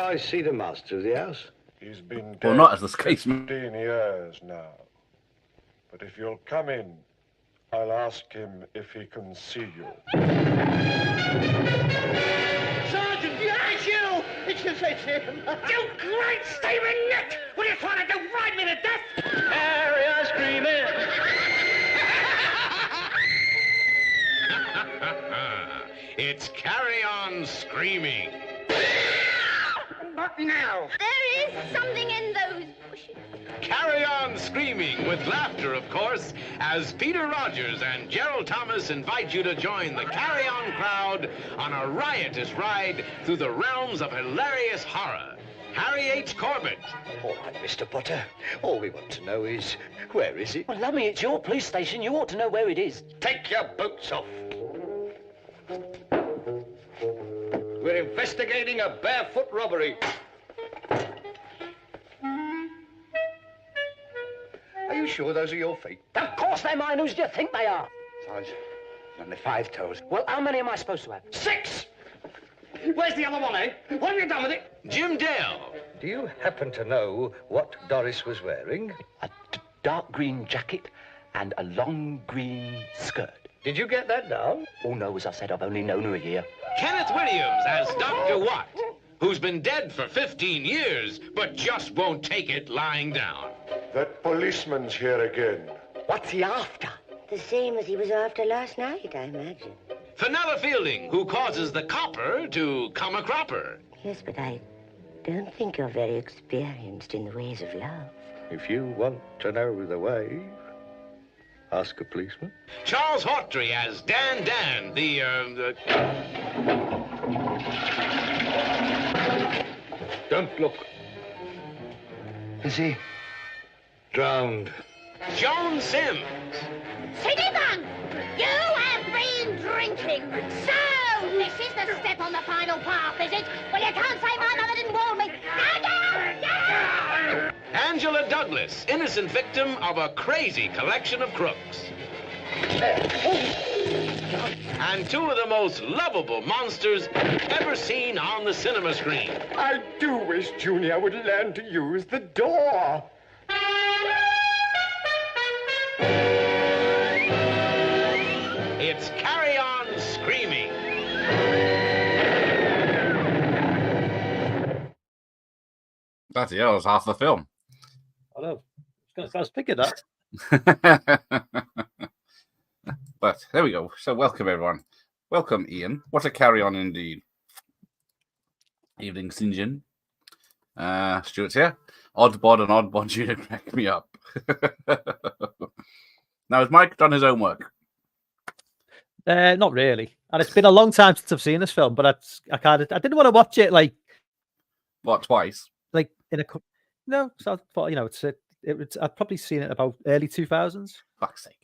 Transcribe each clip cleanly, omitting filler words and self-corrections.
I see the master of the house? He's been dead Well, not as the case. 15 years now. But if you'll come in, I'll ask him if he can see you. Sergeant, it's you! It's him! You great steaming nit! What are you trying to do? Ride me to death? Carry on screaming! It's Carry On Screaming. Not now! There is something in those bushes. Carry On Screaming, with laughter, of course, as Peter Rogers and Gerald Thomas invite you to join the Carry On crowd on a riotous ride through the realms of hilarious horror. Harry H. Corbett. All right, Mr. Potter. All we want to know is, where is it? Well, Lummy, it's your police station. You ought to know where it is. Take your boots off. We're investigating a barefoot robbery. Are you sure those are your feet? Of course they're mine. Who do you think they are? Sarge, only 5 toes. Well, how many am I supposed to have? 6! Where's the other one, eh? What have you done with it? Jim Dale. Do you happen to know what Doris was wearing? A dark green jacket and a long green skirt. Did you get that down? Oh, no, as I said, I've only known her a year. Kenneth Williams as Dr. Watt, who's been dead for 15 years, but just won't take it lying down. That policeman's here again. What's he after? The same as he was after last night, I imagine. Fenella Fielding, who causes the copper to come a cropper. Yes, but I don't think you're very experienced in the ways of love. If you want to know the way, ask a policeman. Charles Hawtrey as Dan Dan, the Don't look. Is he drowned? Joan Sims. Citizen, you have been drinking. So, this is the step on the final path, is it? Well, you can't say my mother didn't warn me. No! Angela Douglas, innocent victim of a crazy collection of crooks. And 2 of the most lovable monsters ever seen on the cinema screen. I do wish Junior would learn to use the door. It's Carry On Screaming. Bloody hell, that's half the film. I know. I was thinking that. But there we go. So welcome, everyone. Welcome, Ian. What a carry on indeed. Evening, St. John. Stuart's here. Odd Bod and Odd Bod Junior crack me up. Now, has Mike done his homework? Not really. And it's been a long time since I've seen this film, but I didn't want to watch it like What, twice? like in a no. So I thought, you know, I've probably seen it about early 2000s. Fuck's sake.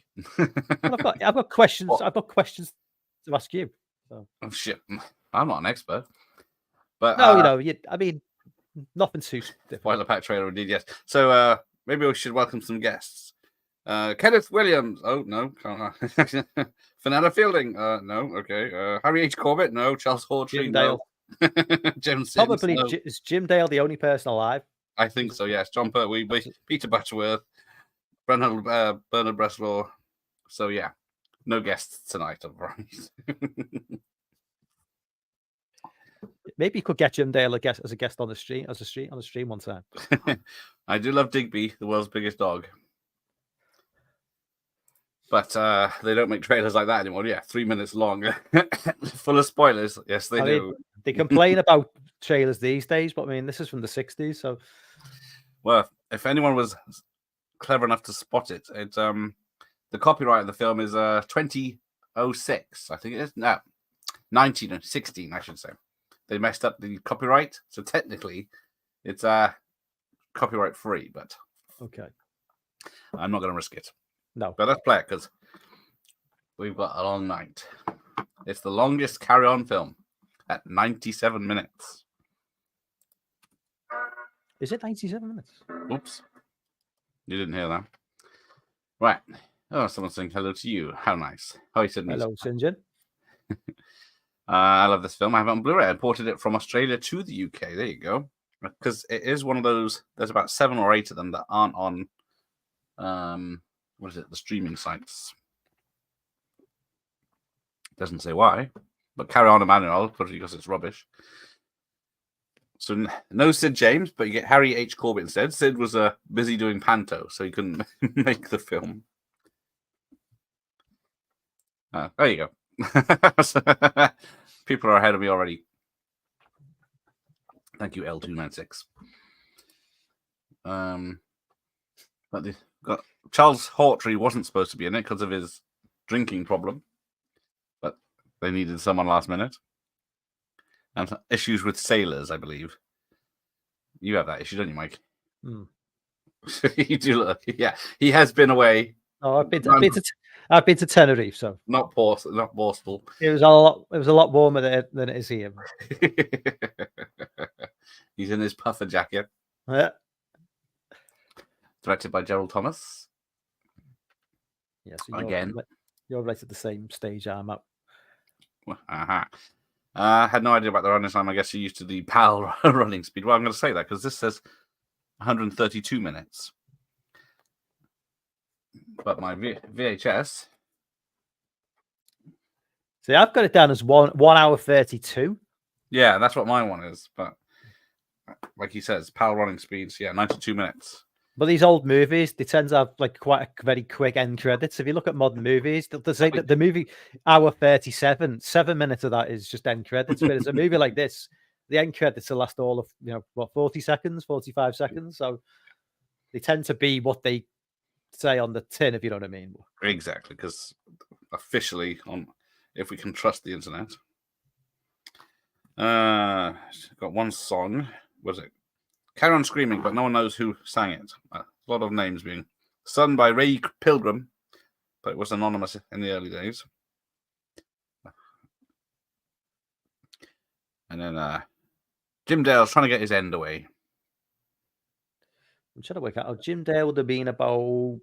Well, I've got questions. I've got questions to ask you. So. Oh shit! I'm not an expert, but No, I mean, nothing too different. Spoiler pack trailer indeed, yes. So maybe we should welcome some guests. Kenneth Williams. Oh no, can't. Fenella Fielding. No, okay. Harry H. Corbett. No. Charles Hawtrey. Jim Dale. No. Jim Sims. Probably no. is Jim Dale the only person alive? I think so. Yes. John Pertwee, Peter Butterworth, Bernard Breslaw. So yeah, no guests tonight, I'm afraid. Maybe you could get Jim Dale as a guest on the stream, on the stream one time. I do love Digby, the world's biggest dog. But they don't make trailers like that anymore. Yeah, 3 minutes long, full of spoilers. Yes, they do. Mean, they complain about trailers these days, but I mean, this is from the 60s. So, well, if anyone was clever enough to spot it, it's the copyright of the film is 2006. I think it is. No, 1916, I should say. They messed up the copyright, so technically, it's copyright free. But okay, I'm not going to risk it. No, but let's play it because we've got a long night. It's the longest carry-on film at 97 minutes. Is it 97 minutes? Oops. You didn't hear that. Right. Oh, someone's saying hello to you. How nice. How you said hello, St. John. I love this film. I have it on Blu-ray. I imported it from Australia to the UK. There you go. Because it is one of those. There's about 7 or 8 of them that aren't on. What is it? The streaming sites. Doesn't say why, but Carry On Emmanuel, probably because it's rubbish. So no Sid James, but you get Harry H. Corbett instead. Sid was busy doing panto, so he couldn't make the film. There you go. People are ahead of me already. Thank you, L296. But Charles Hawtrey wasn't supposed to be in it because of his drinking problem, but they needed someone last minute. And issues with sailors, I believe. You have that issue, don't you, Mike? You do look. Yeah, he has been away. Oh, I've been to Tenerife, so not boastful. It was a lot warmer than it is here. He's in his puffer jacket. Yeah. Directed by Gerald Thomas. Yes. Yeah, so again, you're right at the same stage I'm at. I had no idea about the running time. I guess you're used to the PAL running speed. Well, I'm going to say that because this says 132 minutes. But my VHS. See, I've got it down as 1 hour 32. Yeah, that's what my one is. But like he says, PAL running speeds, 92 minutes. But these old movies, they tend to have like quite a very quick end credits. If you look at modern movies, they'll say that the movie hour 37, 7 minutes of that is just end credits. Whereas a movie like this, the end credits will last all of 40 seconds, 45 seconds. So they tend to be what they say on the tin, if you know what I mean. Exactly, because officially, if we can trust the internet, got one song. Was it? Carry On Screaming, but no one knows who sang it. A lot of names being sung by Ray Pilgrim, but it was anonymous in the early days. And then Jim Dale's trying to get his end away. I'm trying to work out. Jim Dale would have been about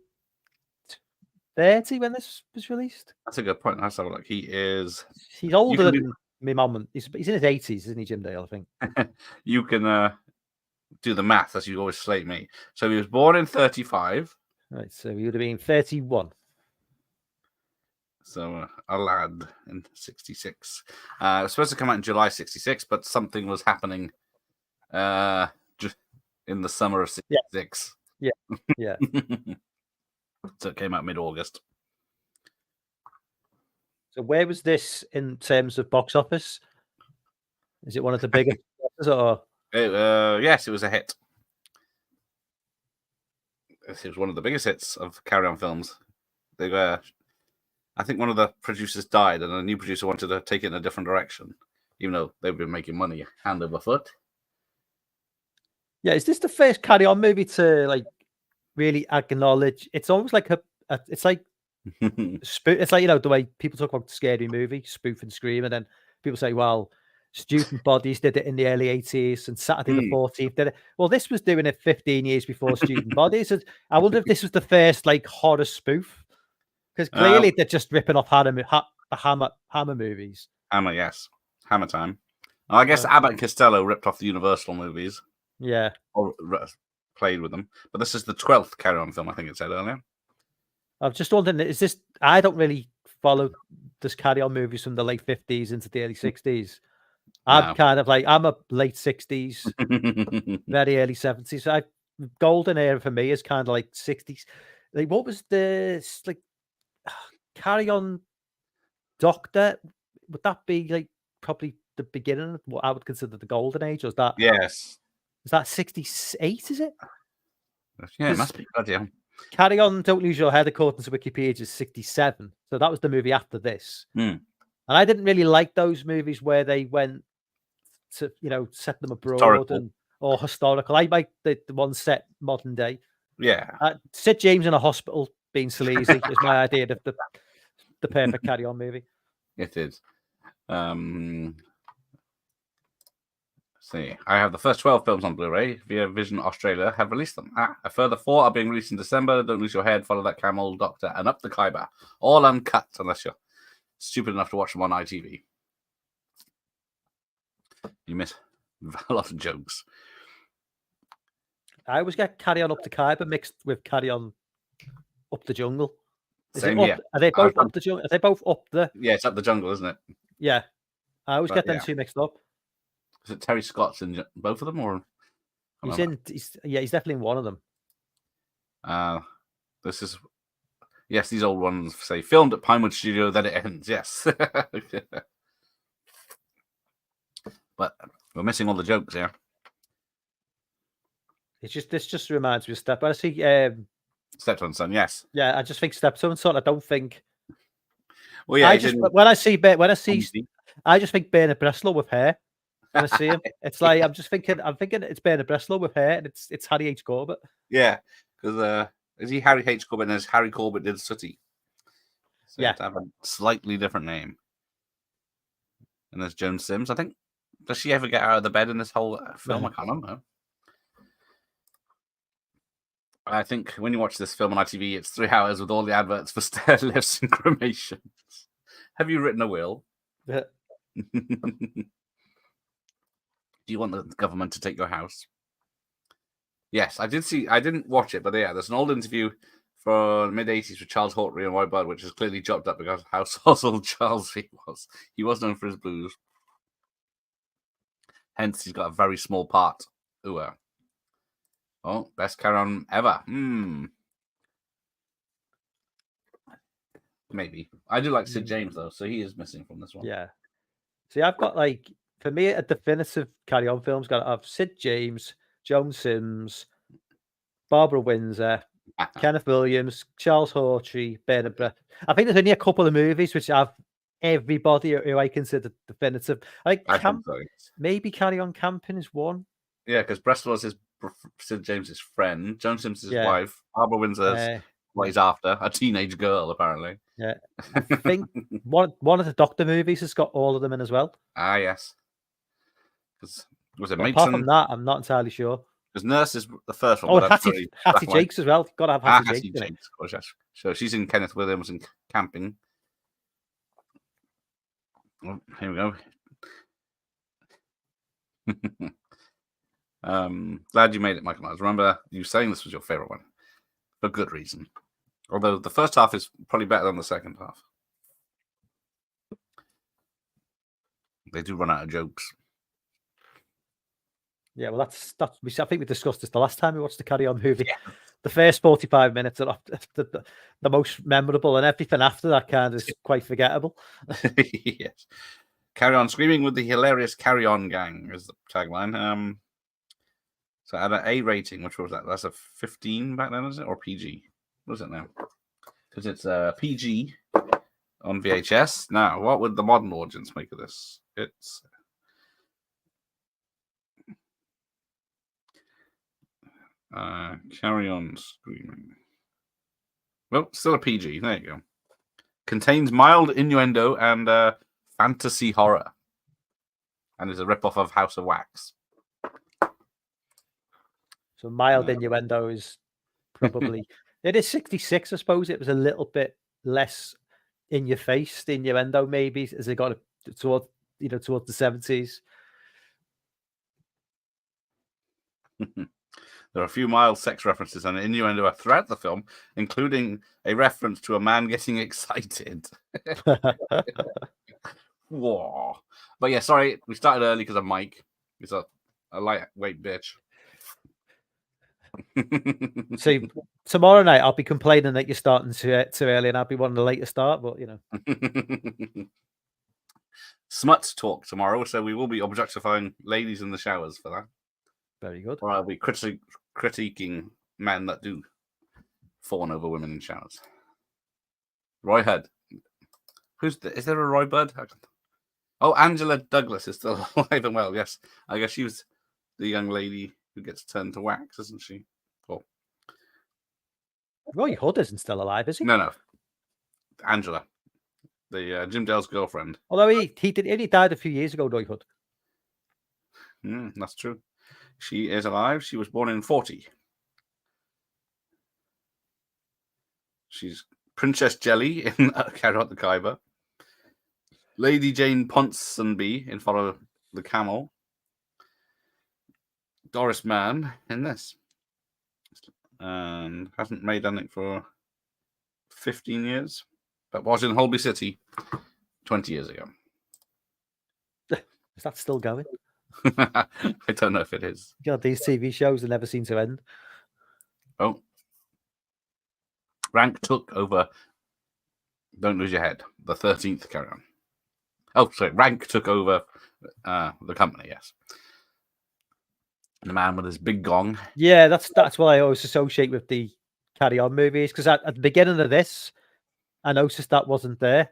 30 when this was released. That's a good point. Let's have a look. He's older than my mum. He's in his 80s, isn't he, Jim Dale? I think. You can do the math as you always slate me. So he was born in 35. Right, so he would have been 31. So a lad in 66. It was supposed to come out in July 66, but something was happening in the summer of 66. Yeah. So it came out mid-August. So where was this in terms of box office? Is it one of the biggest or? Yes, it was a hit. It was one of the biggest hits of Carry On films. I think one of the producers died, and a new producer wanted to take it in a different direction, even though they've been making money hand over foot. Yeah, is this the first Carry On movie to like really acknowledge? It's almost like it's like it's like the way people talk about scary movie, spoof and scream, and then people say, well, Student Bodies did it in the early 80s, and Saturday the 14th did it. Well, this was doing it 15 years before Student Bodies. And I wonder if this was the first like horror spoof, because clearly they're just ripping off the Hammer movies. Hammer, yes, Hammer time. I guess Abbott and Costello ripped off the Universal movies. Yeah, or played with them. But this is the 12th Carry On film, I think it said earlier. I'm just wondering, is this? I don't really follow this Carry On movies from the late 50s into the early 60s. I'm kind of like, I'm a late 60s, very early 70s. So golden era for me is kind of like 60s. Like, what was this? Like, Carry On Doctor? Would that be like probably the beginning of what I would consider the golden age? Or is that? Yes. Is that 68? Is it? Yeah, it must be. Goddamn. Carry On, Don't Lose Your Head, according to Wikipedia, is 67. So that was the movie after this. And I didn't really like those movies where they went to, set them abroad or historical. I like the ones set modern day. Yeah. Sid James in a hospital being sleazy is my idea of the perfect Carry On movie. It is. See, I have the first 12 films on Blu-ray via Vision Australia have released them. A further 4 are being released in December. Don't Lose Your Head, Follow That Camel, Doctor, and Up the Khyber. All uncut, unless you're stupid enough to watch them on ITV. You miss a lot of jokes. I always get Carry On Up the Khyber mixed with Carry On Up the Jungle. Same it up, here. Are they both up the jungle? Are they both up the? Yeah, it's up the jungle, isn't it? Yeah, I always But, get them yeah. two mixed up. Is it Terry Scott's in both of them, or He's definitely in one of them. This is yes, these old ones say filmed at Pinewood Studio, then it ends. Yes, but we're missing all the jokes here. This just reminds me of Step. I see. Stepson Son, yes. Yeah, I just think Stepson Son. I don't think. Well, yeah. I just think Bernard Breslow with hair. When I see him, it's like I'm thinking it's Bernard Breslow with hair, and it's Harry H. Corbett. Yeah, because is he Harry H. Corbett as Harry Corbett did Sooty? So yeah, to have a slightly different name. And there's Joan Sims. I think. Does she ever get out of the bed in this whole film? I can't remember. I think when you watch this film on ITV, it's 3 hours with all the adverts for stair lifts and cremations. Have you written a will? Yeah. Do you want the government to take your house? Yes, I did see. I didn't watch it, but yeah, there's an old interview from the mid-'80s with Charles Hawtrey and Roy Budd, which is clearly chopped up because of how sozzled Charles he was. He was known for his blues. Hence, he's got a very small part. Ooh. Oh, best Carry On ever. Maybe. I do like Sid James, though, so he is missing from this one. Yeah. See, I've got, like, for me, a definitive Carry On film's got to have Sid James, Joan Sims, Barbara Windsor, Kenneth Williams, Charles Hawtrey, Bernard Brett. I think there's only a couple of movies which have everybody who I consider definitive. I think so. Maybe Carry On Camping is one. Yeah, because Bristol was Sid James's friend. Joan Sims is his wife. Barbara Windsor's what he's after, a teenage girl, apparently. Yeah. I think one of the Doctor movies has got all of them in as well. Ah, yes. Was it Maidson? Apart from that, I'm not entirely sure. Because Nurse is the first one. Oh, Hattie Jakes as well. Got to have Hattie Jakes. Jakes, of course, yes. So she's in Kenneth Williams and Camping. Oh, here we go. Glad you made it, Michael Myers. Remember you saying this was your favorite one for good reason. Although the first half is probably better than the second half. They do run out of jokes. Yeah, well, that's. I think we discussed this the last time we watched the Carry On movie. Yeah. The first 45 minutes are the most memorable, and everything after that kind of is quite forgettable. Yes. Carry On Screaming with the hilarious Carry On gang is the tagline. So at an A rating, which was that? That's a 15 back then, is it? Or PG? What is it now? Because it's a PG on VHS. Now, what would the modern audience make of this? It's Carry On Screaming. Well, still a PG. There you go. Contains mild innuendo and fantasy horror. And is a ripoff of House of Wax. So mild innuendo is probably... It is 66, I suppose. It was a little bit less in your face, the innuendo, maybe, as they got towards the 70s. There are a few mild sex references and innuendo throughout the film, including a reference to a man getting excited. Whoa. But yeah, sorry, we started early because of Mike. He's a lightweight bitch. See, tomorrow night I'll be complaining that you're starting too early and I'll be wanting the later start, but Smut talk tomorrow, so we will be objectifying ladies in the showers for that. Very good. Or I'll be critiquing men that do fawn over women in showers. Roy Hudd. Is there a Roy Budd? Oh, Angela Douglas is still alive and well, yes. I guess she was the young lady who gets turned to wax, isn't she? Cool. Roy Hood isn't still alive, is he? No. Angela, the Jim Dale's girlfriend. Although he died a few years ago, Roy Hood. That's true. She is alive. She was born in 40. She's Princess Jelly in Carry On the Khyber. Lady Jane Ponsonby in Follow the Camel. Doris Mann in this. And hasn't made anything for 15 years, but was in Holby City 20 years ago. Is that still going? I don't know if it is. God, these TV shows they never seem to end. Oh. Rank took over. Don't lose your head. The 13th, carry on. Oh, sorry. Rank took over the company, yes. The man with his big gong. Yeah, that's what I always associate with the Carry On movies, because at the beginning of this, I noticed that wasn't there.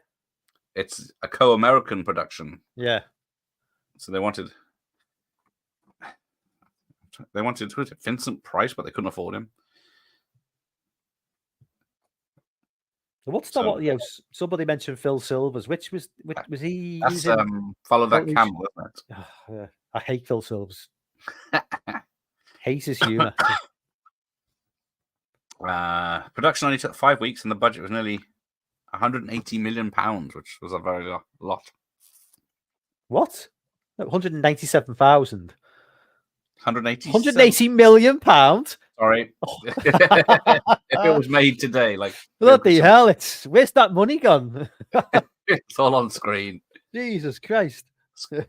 It's a co-American production. Yeah. So they wanted who was it, Vincent Price, but they couldn't afford him. So what's that? What, somebody mentioned Phil Silvers. Which was he? That's Follow That Camel, isn't it? Oh, yeah. I hate Phil Silvers. Hate his humor. Production only took 5 weeks, and the budget was nearly £180 million, which was a very lot. What? No, 197,000. 180 million pounds. Sorry, if it was made today, like bloody hell! Where's that money gone? It's all on screen. Jesus Christ!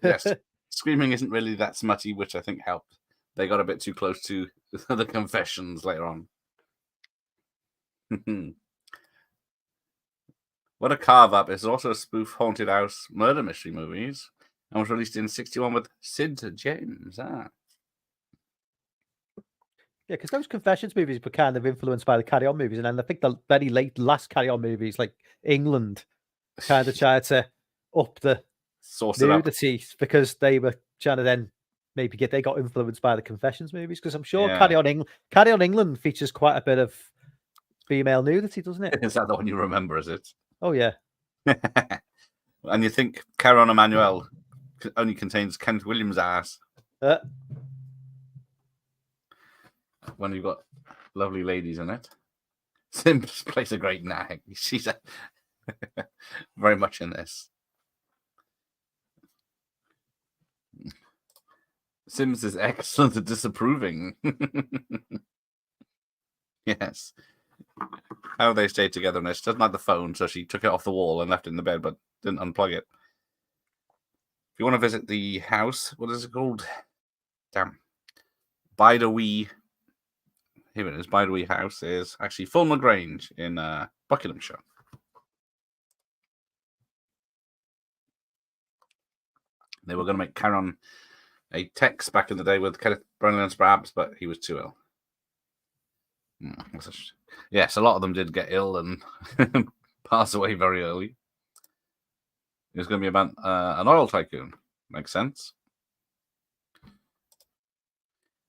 Yes, screaming isn't really that smutty, which I think helped. They got a bit too close to the confessions later on. What a carve up! It's also a spoof haunted house murder mystery movies, and was released in '61 with Sid James. Yeah, because those confessions movies were kind of influenced by the Carry On movies, and then I think the very last Carry On movies, like England, kind of tried to up the nudity because they were trying to then maybe they got influenced by the confessions movies. Because I'm sure Carry On England features quite a bit of female nudity, doesn't it? Is that the one you remember? Is it? Oh yeah. And you think Carry On Emmanuel only contains Kent Williams' ass? When you've got lovely ladies in it. Sims plays a great nag. She's very much in this. Sims is excellent at disapproving. Yes. How they stayed together in this. Doesn't like the phone, so she took it off the wall and left it in the bed, but didn't unplug it. If you want to visit the house, what is it called? Damn. Bidewee. Here it is. Bidewee House is actually Fulmer Grange in Buckinghamshire. They were going to make Karen a Tex back in the day with Kenneth Branagh perhaps, but he was too ill. Yes, a lot of them did get ill and pass away very early. It was going to be about an oil tycoon. Makes sense.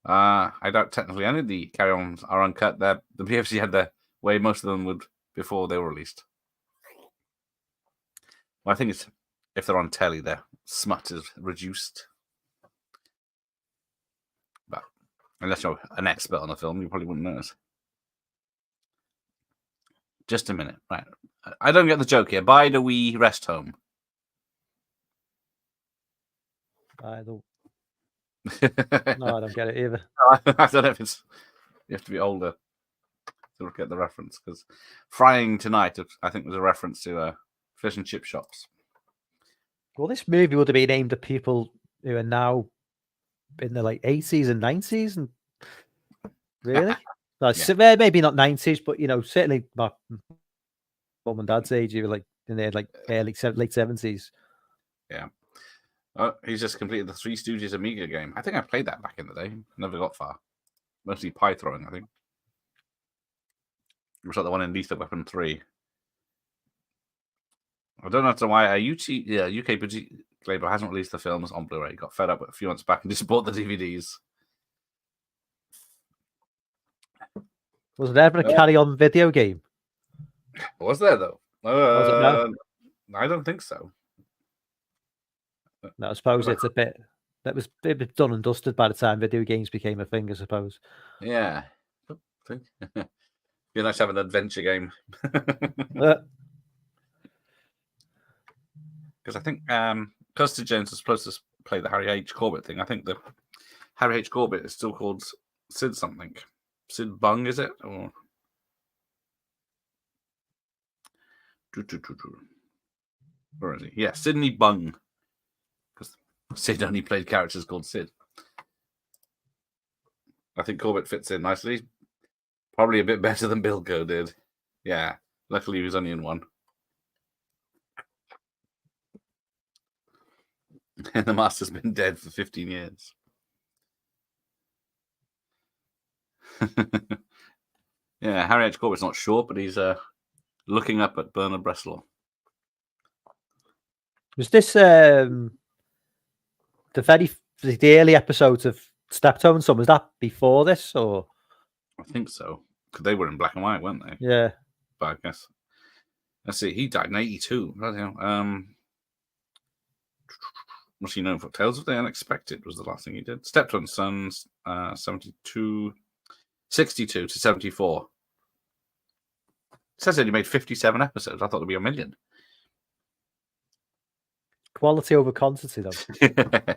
I doubt technically any of the carry-ons are uncut. The BFC had their way most of them would before they were released. Well, I think it's if they're on telly, their smut is reduced. But unless you're an expert on the film, you probably wouldn't notice. Just a minute. Right. I don't get the joke here. By the wee rest home. No, I don't get it either. I don't know if it's... You have to be older to get the reference, because Frying Tonight, I think, was a reference to fish and chip shops. Well, this movie would have been aimed at people who are now in the like 80s and 90s, and really, yeah. Maybe not 90s, but you know, certainly my mum and dad's age, you were like in their like late 70s. Yeah. He's just completed the Three Stooges Amiga game. I think I played that back in the day. Never got far. Mostly pie throwing, I think. It was like the one in Lethal Weapon 3. I don't know why a UK label hasn't released the films on Blu-ray. Got fed up a few months back and just bought the DVDs. Was there ever a carry-on video game? Was there, though? Was it no? I don't think so. No, I suppose it's a bit... That was done and dusted by the time video games became a thing, I suppose. Yeah. It'd be nice to have an adventure game. Because I think Custer Jones was supposed to play the Harry H. Corbett thing. I think the Harry H. Corbett is still called Sid something. Sid Bung, is it? Or where is he? Yeah, Sidney Bung. Because Sid only played characters called Sid. I think Corbett fits in nicely. Probably a bit better than Bilko did. Yeah, luckily he was only in one. And the Master's been dead for 15 years. Yeah, Harry H. Corbett's not short, but he's looking up at Bernard Bresslaw. Was this the early episodes of Steptoe and Son? Was that before this, or? I think so, because they were in black and white, weren't they? Yeah. But I guess. Let's see, he died in 82. Bloody hell. What's he known for? Tales of the Unexpected was the last thing he did. Steptoe and Sons, 62 to 74. It says that he made 57 episodes. I thought there'd be a million. Quality over quantity, though.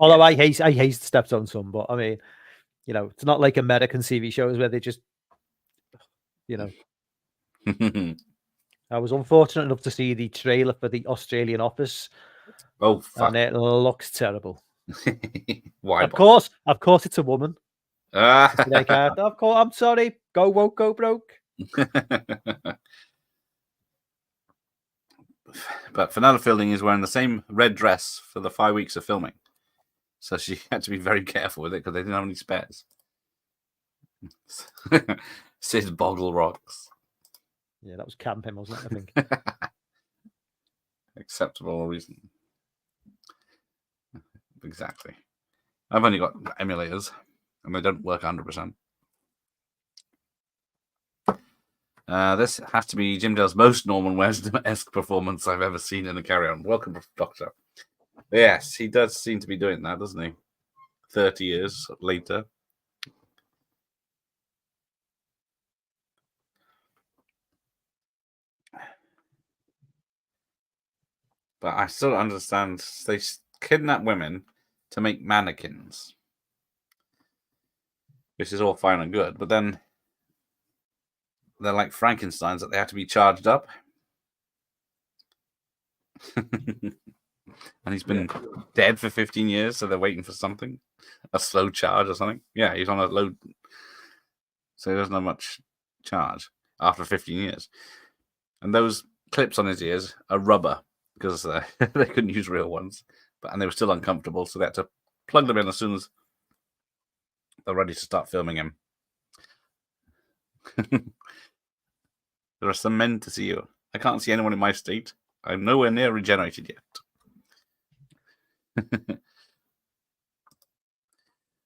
Although I hate Steptoe and Son, but I mean, you know, it's not like American TV shows where they just, you know. I was unfortunate enough to see the trailer for the Australian Office. Oh, fuck. And it looks terrible. Why? Of course, it's a woman. Of course, I'm sorry. Go woke, go broke. But Fenella Fielding is wearing the same red dress for the 5 weeks of filming. So she had to be very careful with it because they didn't have any spares. Sid Boggle rocks. Yeah, that was camping, wasn't it? I think. Acceptable reason. Exactly. I've only got emulators, and they don't work 100%. This has to be Jim Dale's most Norman Weston-esque performance I've ever seen in a carry-on. Welcome, Doctor. Yes, he does seem to be doing that, doesn't he? 30 years later. But I still don't understand. They kidnap women to make mannequins, which is all fine and good. But then they're like Frankensteins that they have to be charged up. And he's been dead for 15 years, so they're waiting for something. A slow charge or something. Yeah, he's on a low... So he doesn't have much charge after 15 years. And those clips on his ears are rubber because they couldn't use real ones. And they were still uncomfortable, so they had to plug them in as soon as they're ready to start filming him. There are some men to see you. I can't see anyone in my state. I'm nowhere near regenerated yet.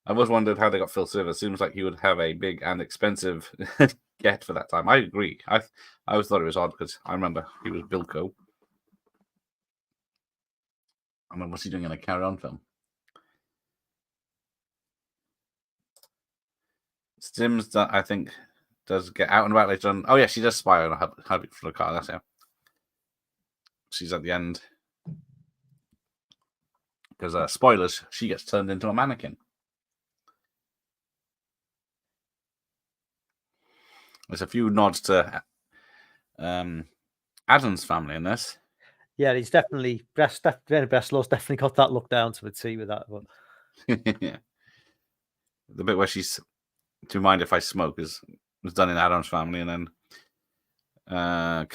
I always wondered how they got Phil Silver. Seems like he would have a big and expensive get for that time. I agree. I always thought it was odd because I remember he was Bilko. I mean, what's he doing in a carry-on film? Sims, I think, does get out and about later on. Oh, yeah, she does spy on a hubby for the car. That's it. She's at the end. Because, spoilers, she gets turned into a mannequin. There's a few nods to Adam's family in this. Yeah, he's definitely Breslaw's definitely got that look down to a T with that. But... Yeah. The bit where she's "Do you mind if I smoke" was done in Adam's family, and then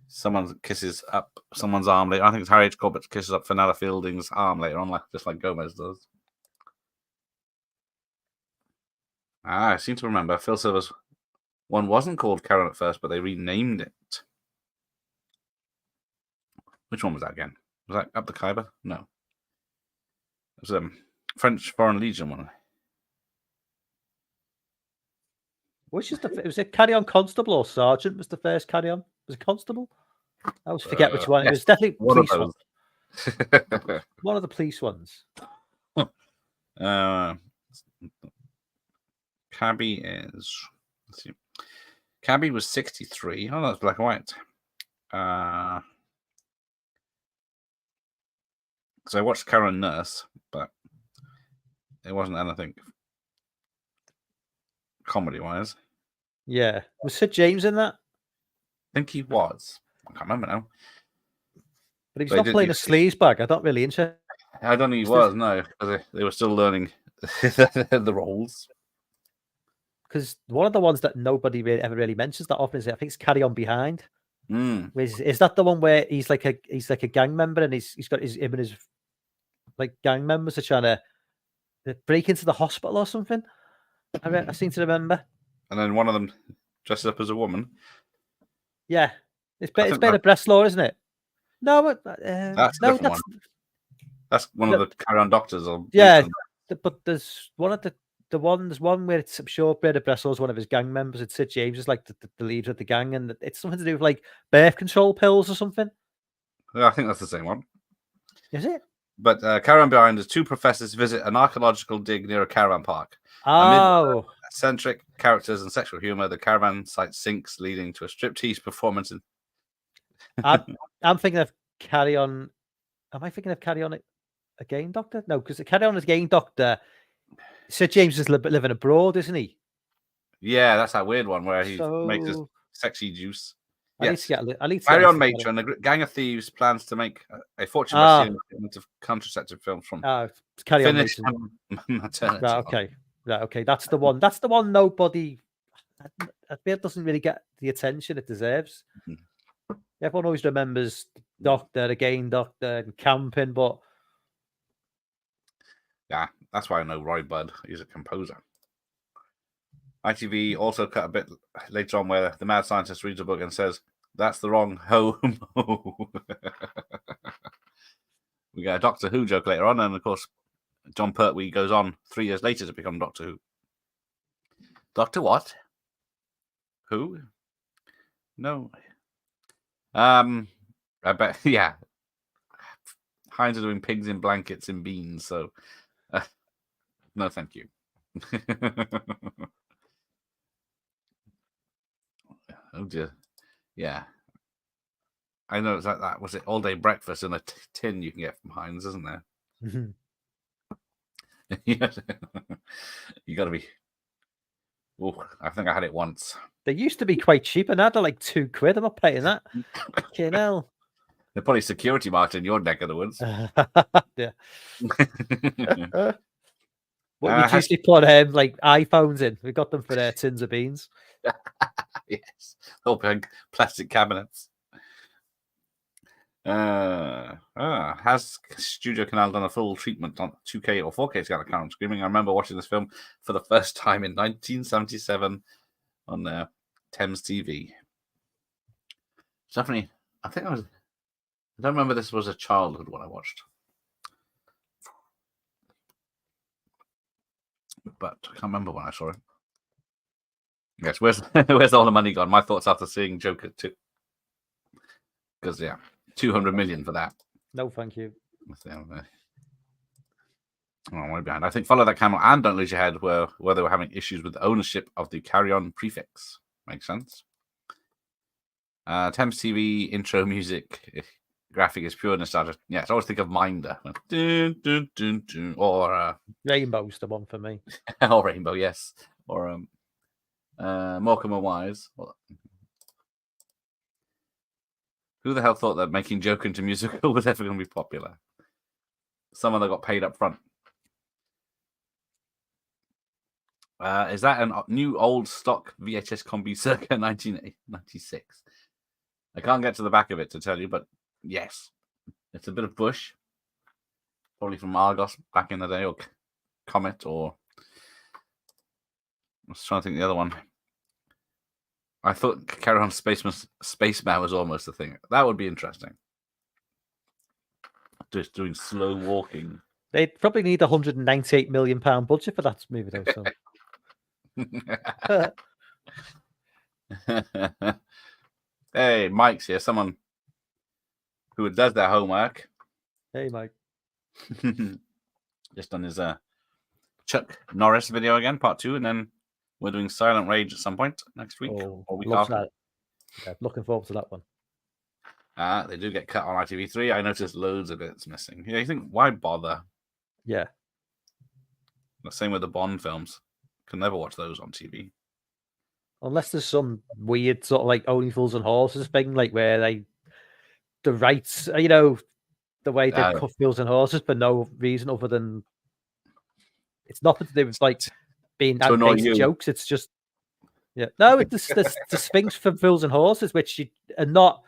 someone kisses up someone's arm later. I think it's Harry H. Corbett kisses up Fenella Fielding's arm later on, just like Gomez does. I seem to remember Phil Silver's one wasn't called Karen at first, but they renamed it. Which one was that again? Was that Up the Khyber? No. It was French Foreign Legion one. Which is was it Carry On Constable or Sergeant? Was the first Carry On? Was it Constable? I always forget which one. Yes, it was definitely police one. One of the police ones. Cabby is. Let's see. Cabby was 63. Oh, that's black and white. Because I watched Karen Nurse, but it wasn't anything comedy-wise. Yeah. Was Sid James in that? I think he was. I can't remember now. But he was They not did playing a use- sleaze bag. I'm not really interested. I don't think he Is was, no, because they were still learning the roles. Because one of the ones that nobody ever really mentions that often is, I think it's Carry On Behind. Mm. Is that the one where he's like a gang member and he's got him and his like gang members are trying to break into the hospital or something? I seem to remember. And then one of them dresses up as a woman. Yeah, it's I it's think better Breslau, isn't it? No, that's a no, different one. That's one of the Carry On doctors. Or yeah, matrons. but there's one of there's one where it's, I'm sure Breda Breslau is one of his gang members. It's Sid James is like the leader of the gang, and it's something to do with like birth control pills or something. Yeah, I think that's the same one. Is it? But Carry On Behind is two professors visit an archaeological dig near a caravan park. Oh, eccentric characters and sexual humor, the caravan site sinks, leading to a striptease performance. I'm thinking of Carry On. Am I thinking of Carry On Again, Doctor? No, because Carry On Again, Doctor. Sid James is living abroad, isn't he? Yeah, that's that weird one where he makes his sexy juice. I need to get Carry On Matron, a gang of thieves plans to make a fortune by stealing shipments of contraceptive films from Carry On Finnish Matron. maternity. Right, okay. That's the one. That's the one nobody. I feel it doesn't really get the attention it deserves. Mm-hmm. Everyone always remembers Doctor, Again Doctor, and Camping, but yeah, that's why I know Roy Budd. He's a composer. ITV also cut a bit later on where the mad scientist reads a book and says, "That's the wrong homo." We get a Doctor Who joke later on, and of course, John Pertwee goes on 3 years later to become Doctor Who. Doctor what? Who? No. I bet, yeah. Heinz are doing pigs in blankets and beans, so no, thank you. Oh dear. Yeah. I know it's like that. Was it all day breakfast in a tin you can get from Heinz, isn't there? Mm-hmm. You got to be. Oh, I think I had it once. They used to be quite cheap, and now they're like £2. I'm not paying that. Fucking hell. They're probably security marked in your neck of the woods. Yeah. What we usually put like iPhones in. We got them for tins of beans. Yes, all big plastic cabinets. Has Studio Canal done a full treatment on 2K or 4K scale account screaming? I remember watching this film for the first time in 1977 on Thames TV. Definitely, I don't remember this was a childhood one I watched, but I can't remember when I saw it. Yes, where's all the money gone? My thoughts after seeing Joker 2. Because, yeah, 200 million for that. No, thank you. Oh, way behind. I think Follow That Camel and Don't Lose Your Head where they were having issues with the ownership of the Carry On prefix. Makes sense. Thames TV intro music graphic is pure nostalgia. Yes, I always think of Minder. Dun, dun, dun, dun, or Rainbow's the one for me. Or Rainbow, yes. Or Morecambe and Wise. Who the hell thought that making Joker into musical was ever going to be popular? Someone that got paid up front. Is that a new old stock VHS combi circa 1996? I can't get to the back of it to tell you, but yes. It's a bit of Bush. Probably from Argos back in the day, or Comet, or I was trying to think of the other one. I thought Carry On Spaceman was almost a thing. That would be interesting. Just doing slow walking. They'd probably need £198 million budget for that movie, though. So. Hey, Mike's here. Someone who does their homework. Hey, Mike. Just done his Chuck Norris video again, part 2, and then we're doing Silent Rage at some point next week or week after. Yeah, looking forward to that one. They do get cut on ITV3. I noticed loads of bits missing. Yeah, you think, why bother? Yeah. The same with the Bond films. Can never watch those on TV. Unless there's some weird sort of like Only Fools and Horses thing, like where the rights, the way they cut Fools and Horses for no reason other than it's nothing to do with like being outdated jokes. It's just no, it's the Sphinx for Fools and Horses, which are not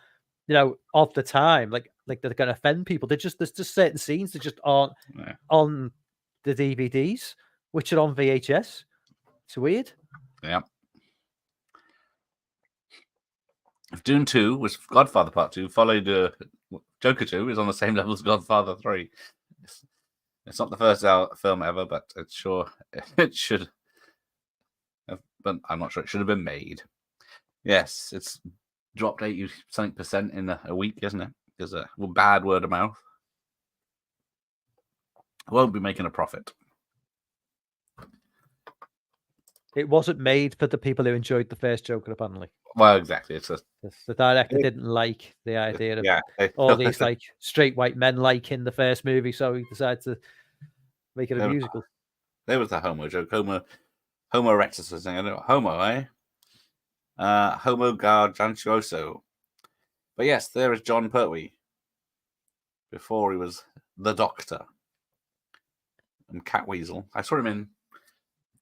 of the time, like they're going to offend people. There's just certain scenes that just aren't on the DVDs, which are on VHS. It's weird. Yeah. If Dune 2 was Godfather Part 2, followed Joker 2 is on the same level as Godfather 3. It's not the first film ever, but it should have, but I'm not sure it should have been made. Yes, it's dropped 80% in a week, isn't it? Because bad word of mouth. Won't be making a profit. It wasn't made for the people who enjoyed the first Joker, apparently. Well, exactly. The director didn't like the idea of all these like straight white men in the first movie, so he decided to make it a musical. There was the homo joke. Homo erectus was saying, homo, eh? Homo gargantuoso. But yes, there is John Pertwee. Before he was the Doctor. And Catweasel. I saw him in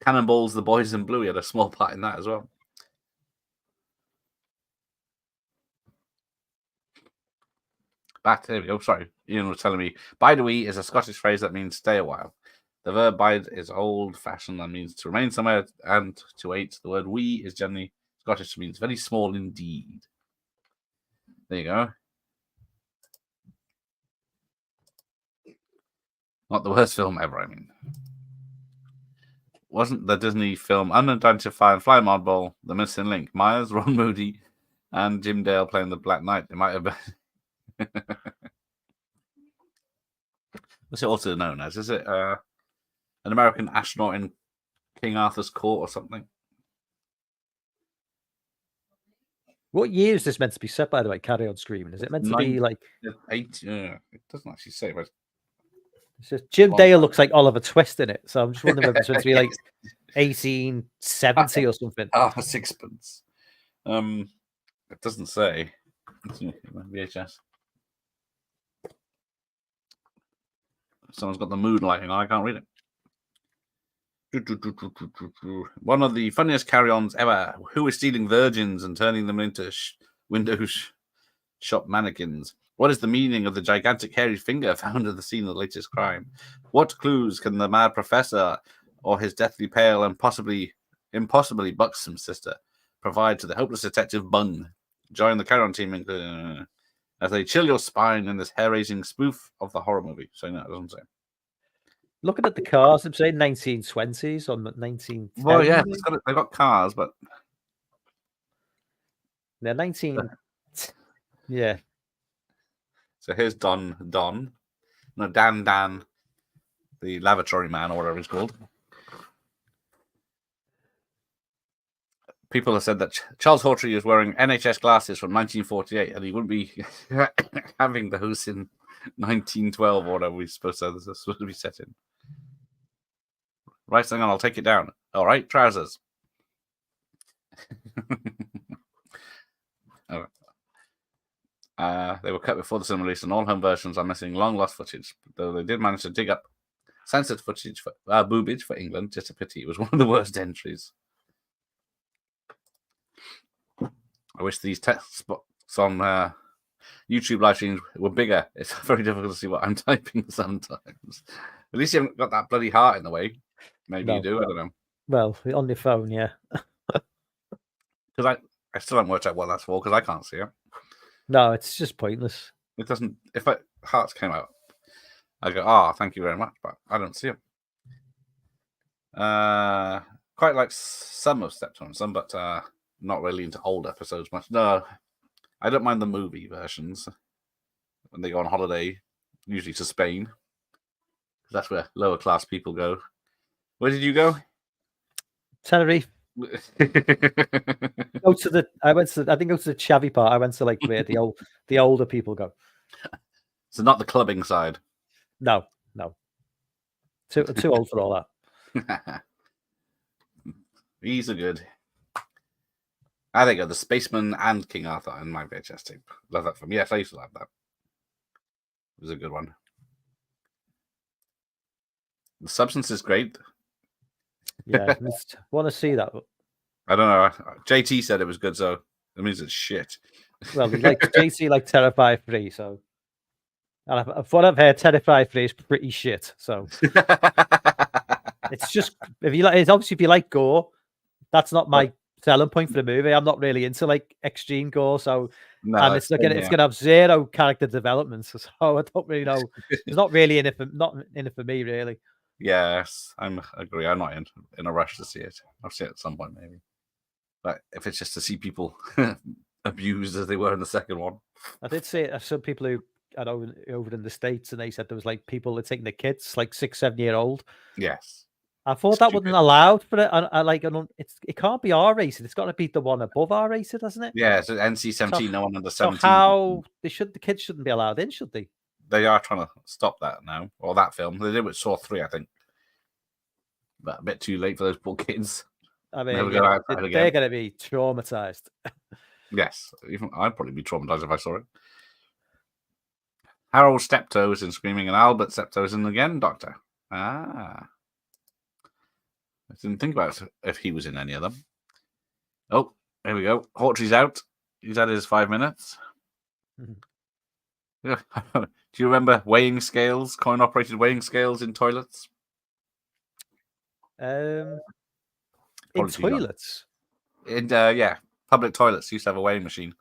Cannonballs, The Boys in Blue. He had a small part in that as well. There we go. Sorry, Ian was telling me. Bide a wee is a Scottish phrase that means stay a while. The verb bide is old-fashioned and means to remain somewhere and to wait. The word wee is generally Scottish, means very small indeed. There you go. Not the worst film ever, I mean. Wasn't the Disney film Unidentified Flying Oddball, The Missing Link? Myers, Ron Moody, and Jim Dale playing the Black Knight. It might have been. What's it also known as? Is it an American astronaut in King Arthur's court or something? What year is this meant to be set, by the way? Carry On Screaming. Is it meant to be like 8? It doesn't actually say, but Jim Dale looks like Oliver Twist in it, so I'm just wondering if it's meant to be like 1870 or something. Half a sixpence. It doesn't say. VHS. Someone's got the mood lighting on. I can't read it. One of the funniest carry-ons ever. Who is stealing virgins and turning them into window shop mannequins? What is the meaning of the gigantic hairy finger found at the scene of the latest crime? What clues can the mad professor or his deathly pale and impossibly buxom sister provide to the hopeless detective Bung? Join the carry-on team as they chill your spine in this hair-raising spoof of the horror movie. So no, it doesn't say. Looking at the cars, I'm saying 1920s or 1910s. Well, yeah, they've got cars, but they're 19. Yeah. So here's Dan, the lavatory man, or whatever he's called. People have said that Charles Hawtrey is wearing NHS glasses from 1948, and he wouldn't be having those in 1912 or whatever we're supposed to be set in. Right, hang on, I'll take it down. All right, trousers. They were cut before the cinema release, and all home versions are missing long lost footage. Though they did manage to dig up censored footage for boobage for England. Just a pity. It was one of the worst entries. I wish these text spots on YouTube live streams were bigger. It's very difficult to see what I'm typing sometimes. At least you haven't got that bloody heart in the way. Maybe you do. I don't know. Well, on your phone, yeah. Because I still haven't worked out what that's for because I can't see it. No, it's just pointless. It doesn't. If hearts came out, I go, thank you very much, but I don't see them. Quite like some of Stepped on Some, but not really into old episodes much. No, I don't mind the movie versions when they go on holiday, usually to Spain, because that's where lower class people go. Where did you go? Tenerife. I went to the chavvy part. I went to like where the older people go. So not the clubbing side. No. Too old for all that. These are good. I think of the Spaceman and King Arthur in my VHS tape. Love that film. Yes, I used to love that. It was a good one. The Substance is great. Yeah, want to see that. I don't know. JT said it was good, so it means it's shit. Well, he likes JT like Terrifier 3, so. And what I've heard, Terrifier 3 is pretty shit. So it's just if you like, it's obviously if you like gore, that's not my selling point for the movie. I'm not really into like extreme gore, so and it's gonna have zero character development. So I don't really know. It's not really in it for me, really. Yes, I agree. I'm not in a rush to see it. I'll see it at some point, maybe. But if it's just to see people abused as they were in the second one, I did see some people who I know over in the States, and they said there was like people that taking the kids, like 6, 7-year-old. Yes. I thought that wasn't allowed for it. It can't be R-rated. It's got to be the one above R-rated, doesn't it? Yeah, so NC-17, no one under 17. So how the kids shouldn't be allowed in, should they? They are trying to stop that now, or that film. They did with Saw 3, I think. But a bit too late for those poor kids. I mean, they're going to be traumatized. Yes, even I'd probably be traumatized if I saw it. Harold Steptoe is in Screaming, and Albert Steptoe is in again, Doctor. Ah. I didn't think about if he was in any of them. Oh, here we go. Hawtrey's out. He's had his 5 minutes. Do you remember weighing scales, coin-operated weighing scales in toilets? In toilets? Yeah, public toilets used to have a weighing machine.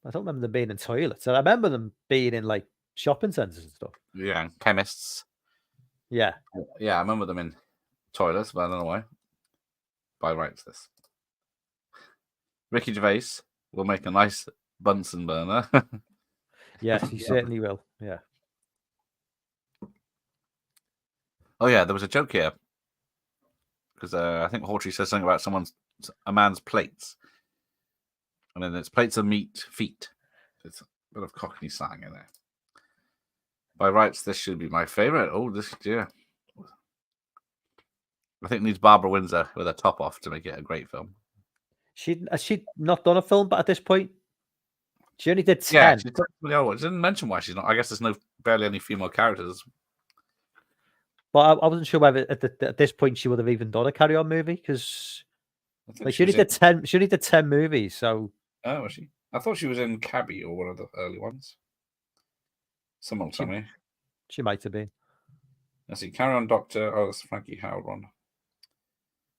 I don't remember them being in toilets. I remember them being in like shopping centers and stuff. Yeah, chemists. Yeah. Yeah, I remember them in toilets, but I don't know why. By rights, this. Ricky Gervais will make a nice Bunsen burner. Yes, he certainly will. Yeah. Oh yeah, there was a joke here because I think Hawtrey says something about a man's plates, and then it's plates of meat, feet. It's a bit of Cockney slang in there. By rights, this should be my favorite. Oh, this yeah. I think it needs Barbara Windsor with a top off to make it a great film. Has Yeah, she didn't mention why she's not. I guess there's barely any female characters. But I wasn't sure whether at this point she would have even done a Carry On movie because she only did 10. She only did 10 movies. So was she? I thought she was in Cabby or one of the early ones. Someone tell me. She might have been. Let's see. Carry On Doctor. Oh, that's Frankie Howard one.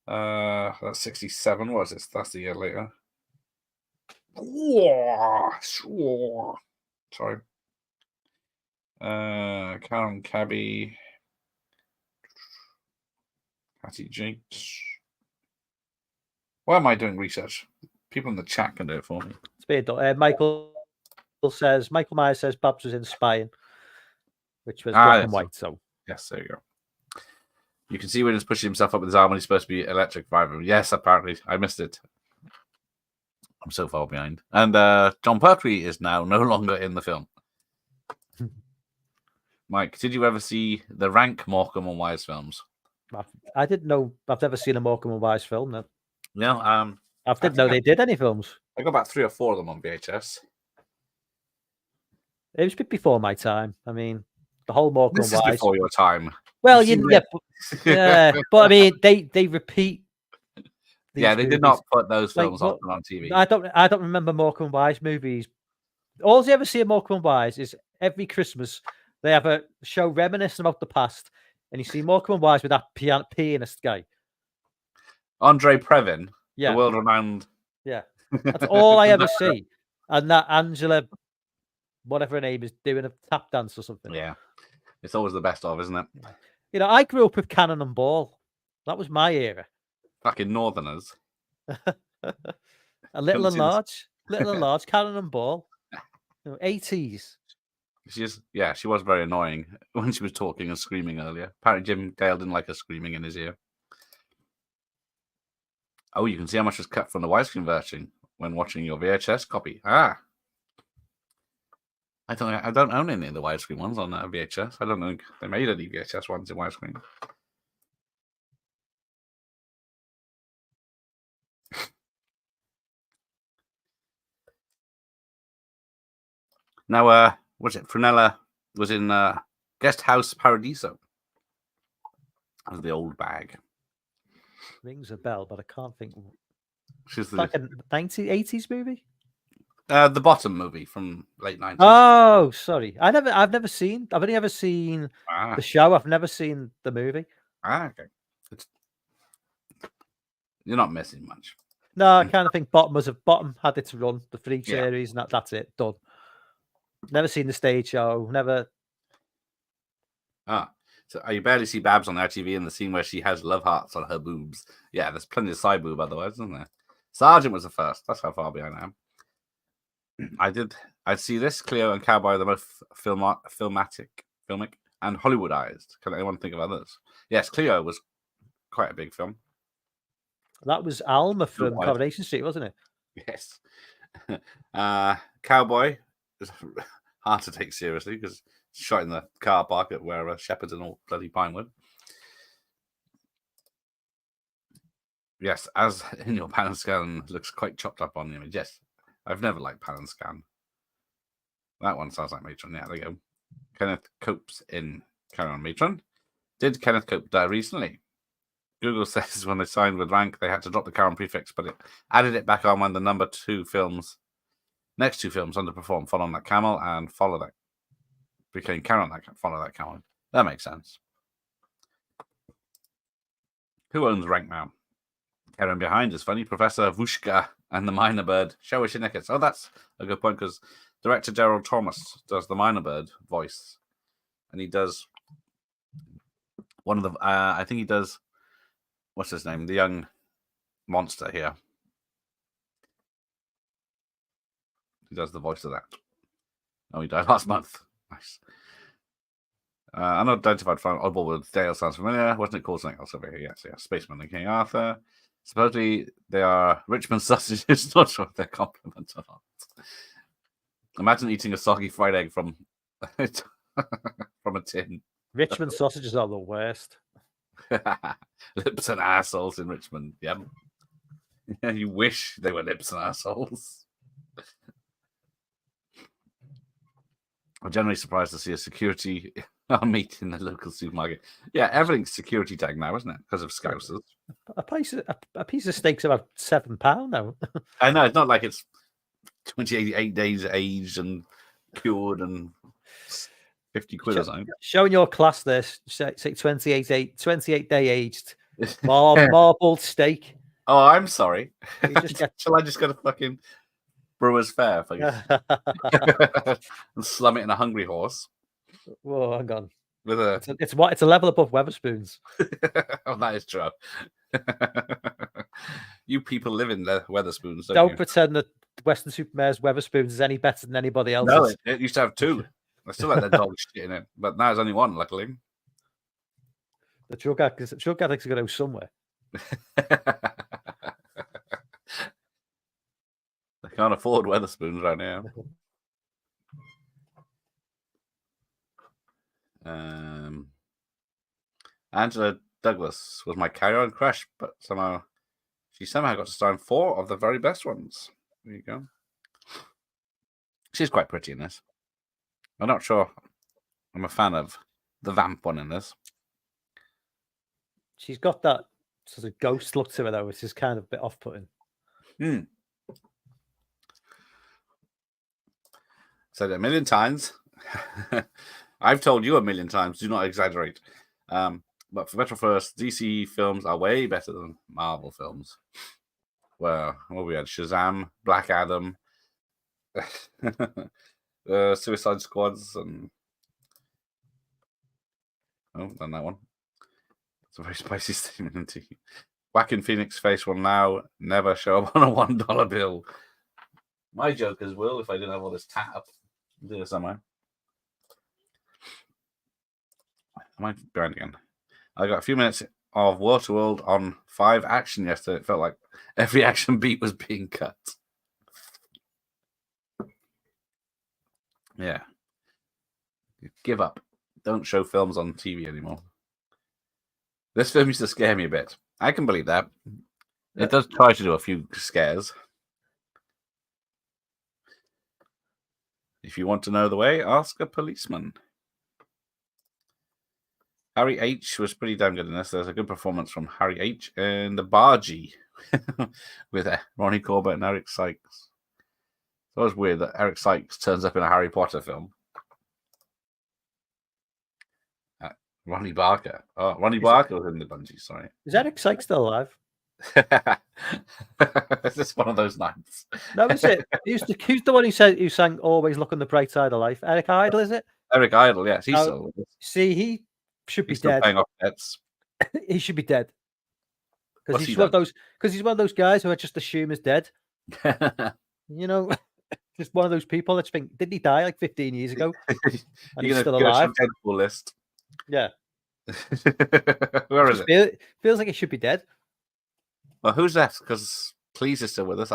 That's 67. What is this? That's the year later. Sorry. Karen Cabby. Hattie Jakes. Why am I doing research? People in the chat can do it for me. It's weird. Michael Myers says Babs was in Spying, which was black and white. So yes, there you go. You can see when he's pushing himself up with his arm when he's supposed to be electric driver. Yes, apparently. I missed it. I'm so far behind. And John Pertwee is now no longer in the film. Mike, did you ever see the Rank Morecambe and Wise films? I didn't know. I've never seen a Morecambe and Wise film. No. Yeah. I didn't know they did any films. I got about 3 or 4 of them on VHS. It was a bit before my time. I mean, the whole Morecambe and Wise. Before your time. Well, but I mean, they repeat. Yeah, they did not put those films on TV. I don't remember Morecambe and Wise movies. All you ever see at Morecambe and Wise is every Christmas they have a show reminiscing about the past, and you see Morecambe and Wise with that pianist guy, Andre Previn, the world-renowned. Yeah, that's all I ever see, and that Angela, whatever her name is, doing a tap dance or something. Yeah, it's always the best of, isn't it? You know, I grew up with Cannon and Ball. That was my era. Fucking Northerners. A little and large, Cannon and Ball. 80s. She was very annoying when she was talking and screaming earlier. Apparently Jim Dale didn't like her screaming in his ear. Oh, you can see how much was cut from the widescreen version when watching your VHS copy. I don't own any of the widescreen ones on VHS. I don't know if they made any VHS ones in widescreen. Now, what's it? Prunella was in Guest House Paradiso. That was the old bag. Rings a bell, but I can't think. She's the Like a 1980s movie. The Bottom movie from late 90s. Oh, sorry. I've never seen. I've only ever seen the show. I've never seen the movie. Okay. You're not missing much. No, I kind of think Bottom had its run, the free series, and that's it, done. Never seen the stage show. Never. So you barely see Babs on RTV in the scene where she has love hearts on her boobs. Yeah, there's plenty of side boob otherwise, isn't there? Sergeant was the first. That's how far behind I am. I'd see this, Cleo and Cowboy, the most filmic, and Hollywoodized. Can anyone think of others? Yes, Cleo was quite a big film. That was Alma from Coronation Street, wasn't it? Yes. Cowboy is hard to take seriously because it's shot in the car park at wherever, Shepperton or bloody Pinewood. Yes, as in your pan and scan looks quite chopped up on the image. Yes, I've never liked pan and scan. That one sounds like Matron. Yeah, there you go. Kenneth Cope's in Carry On Matron. Did Kenneth Cope die recently? Google says when they signed with Rank, they had to drop the Karen prefix, but it added it back on when the next two films underperformed. Follow on That Camel and Follow That. Became Karen That Follow That Camel. That makes sense. Who owns Rank now? Karen behind is funny. Professor Vushka and the Minor Bird. Showa Shinikits. Oh, that's a good point because director Gerald Thomas does the Minor Bird voice. And he does one of the, I think he does, what's his name? The young monster here. He does the voice of that. Oh, he died last month. Nice. Unidentified from Oddball with Dale sounds familiar. Wasn't it called something else over here? Yes, yeah. Spaceman and King Arthur. Supposedly they are Richmond sausages. Not sure if they're compliments or not. Imagine eating a soggy fried egg from from a tin. Richmond sausages are the worst. Lips and assholes in Richmond. Yep. Yeah, you wish they were lips and assholes. I'm generally surprised to see a security meat in the local supermarket. Yeah, everything's security tag now, isn't it? Because of Scousers. A piece of steak's about £7 now. I know, it's not like it's 28 days aged and cured and 50 quid or something. Showing your class this, say 28 day aged marbled steak. Oh, I'm sorry. Shall I just go to fucking Brewers Fare and slum it in a Hungry Horse? Whoa, hang on. With a... It's a level above Wetherspoons. Oh, that is true. You people live in the Wetherspoons, don't pretend that Western Supermare's Wetherspoons is any better than anybody else's. No, it used to have two. I still like their dog shit in it, but now there's only one, luckily. The drug addicts are going to go somewhere. They can't afford Wetherspoons right now. Angela Douglas was my carry-on crush, but she somehow got to star in 4 of the very best ones. There you go. She's quite pretty in this. I'm not sure I'm a fan of the vamp one in this. She's got that sort of ghost look to her, though, which is kind of a bit off-putting. Said it a million times. I've told you a million times, do not exaggerate. But for better first, DC films are way better than Marvel films. Well, what we had? Shazam, Black Adam, Suicide Squads, and done that one. It's a very spicy statement indeed. Whacking Phoenix face will now never show up on a $1 bill. My jokers will if I didn't have all this tat up. Do this somewhere. Am I behind again? I got a few minutes of Waterworld on 5 action yesterday. It felt like every action beat was being cut. Yeah. Give up. Don't show films on TV anymore. This film used to scare me a bit. I can believe that. It does try to do a few scares. If you want to know the way, ask a policeman. Harry H was pretty damn good in this. There's a good performance from Harry H and the Bargy with Ronnie Corbett and Eric Sykes. It's always weird that Eric Sykes turns up in a Harry Potter film. Ronnie Barker. Oh, Ronnie Barker was in the Bungee, sorry. Is Eric Sykes still alive? Is this one of those nights? No, is it? Who's the one who sang "Always Look on the Bright Side of Life"? Eric Idle, is it? Eric Idle, yes, he's still with us. See, he should be dead. Paying off debts. He should be dead because he's one of those guys who I just assume is dead. You know, just one of those people that think, didn't he die like 15 years ago? And he's still alive. Deadpool list. Yeah. Where is it? Feels like he should be dead. Well, who's that? Because Please is still with us.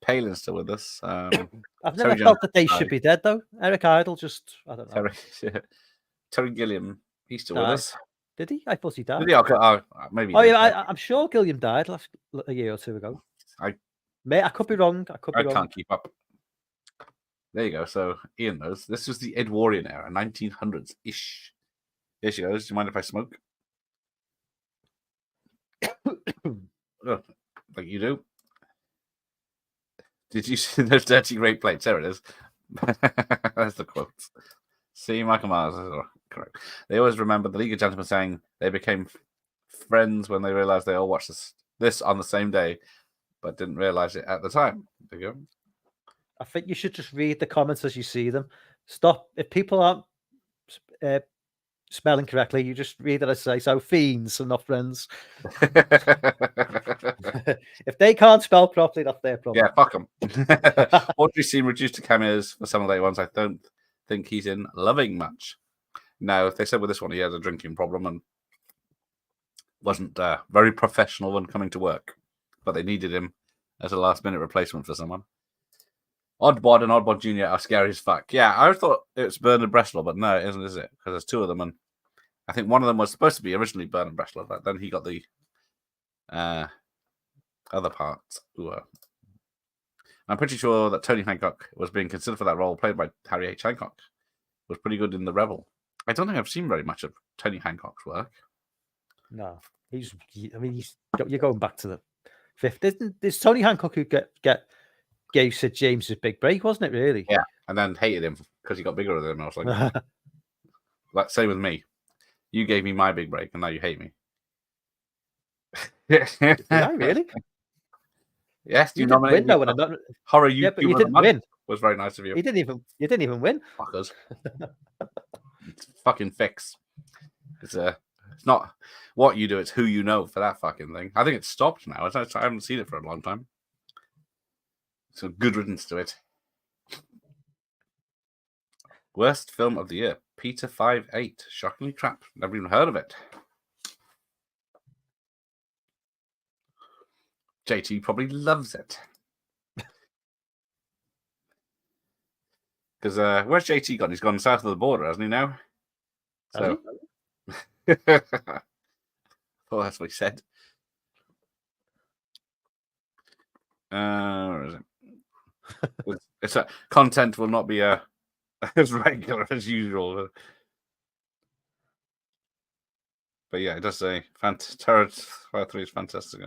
Palin's still with us. I've never felt that they should be dead, though. Eric Idle just, I don't know. Terry Gilliam, he's still with us. Did he? I thought he died. Did he? Okay, maybe. Oh, yeah, I'm sure Gilliam died a year or two ago. I could be wrong. I can't keep up. There you go. So Ian knows. This was the Edwardian era, 1900s-ish. Here she goes. Do you mind if I smoke? Oh, like you do. Did you see those dirty great plates? There it is. That's the quote. See, Michael Myers. Correct. They always remember the League of Gentlemen saying they became friends when they realized they all watched this on the same day, but didn't realize it at the time. There you go. I think you should just read the comments as you see them. Stop. If people aren't spelling correctly, you just read it as I say. So fiends are not friends. If they can't spell properly, that's their problem. Yeah, fuck them. Audrey seemed reduced to cameos for some of the late ones. I don't think he's in Loving much. Now, if they said with this one he had a drinking problem and wasn't very professional when coming to work, but they needed him as a last-minute replacement for someone. Oddbod and Oddbod Jr. are scary as fuck. Yeah, I thought it was Bernard Bresslaw, but no, it isn't, is it? Because there's two of them, and I think one of them was supposed to be originally Bernard Bresslaw, but then he got the other part. I'm pretty sure that Tony Hancock was being considered for that role, played by Harry H. Hancock. Was pretty good in The Rebel. I don't think I've seen very much of Tony Hancock's work. No, you're going back to the 50s. There's Tony Hancock who gave Sid James his big break, wasn't it? Really? Yeah, and then hated him because he got bigger than him. I was like, same with me. You gave me my big break, and now you hate me. Did I really? Yes, you didn't win. No, when horror. Yeah, but you didn't win. Was very nice of you. You didn't even win. Fuckers. It's fucking fix. It's not what you do; it's who you know for that fucking thing. I think it's stopped now. I haven't seen it for a long time. So good riddance to it. Worst film of the year, Peter 5'8". Shockingly crap. Never even heard of it. JT probably loves it. Because where's JT gone? He's gone south of the border, hasn't he now? So, oh, that's what he said. Where is it? It's content will not be as regular as usual. But yeah, it does say Terror 3 is fantastic.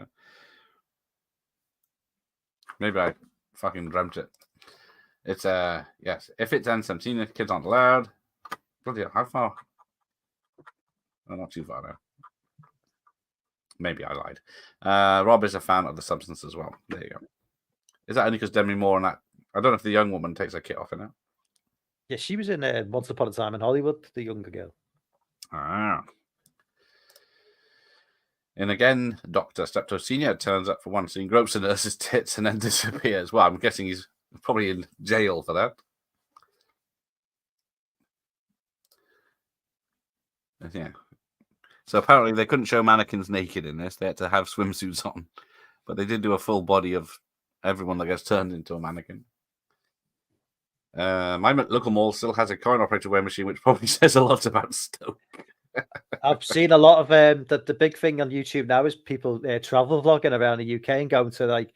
Maybe I fucking dreamt it. It's yes. If it's N17, kids aren't allowed. Bloody hell, how far? Oh, not too far now. Maybe I lied. Rob is a fan of the substance as well. There you go. Is that only because Demi Moore and that? I don't know if the young woman takes her kit off in it. Yeah, she was in Once Upon a Time in Hollywood, the younger girl. Ah. And again, Dr. Steptoe Sr. turns up for one scene, gropes a nurse's tits, and then disappears. Well, I'm guessing he's probably in jail for that. Yeah. So apparently they couldn't show mannequins naked in this. They had to have swimsuits on. But they did do a full body of everyone that gets turned into a mannequin. My local mall still has a coin-operated weigh machine, which probably says a lot about Stoke. I've seen a lot of the big thing on YouTube now is people travel vlogging around the UK and going to like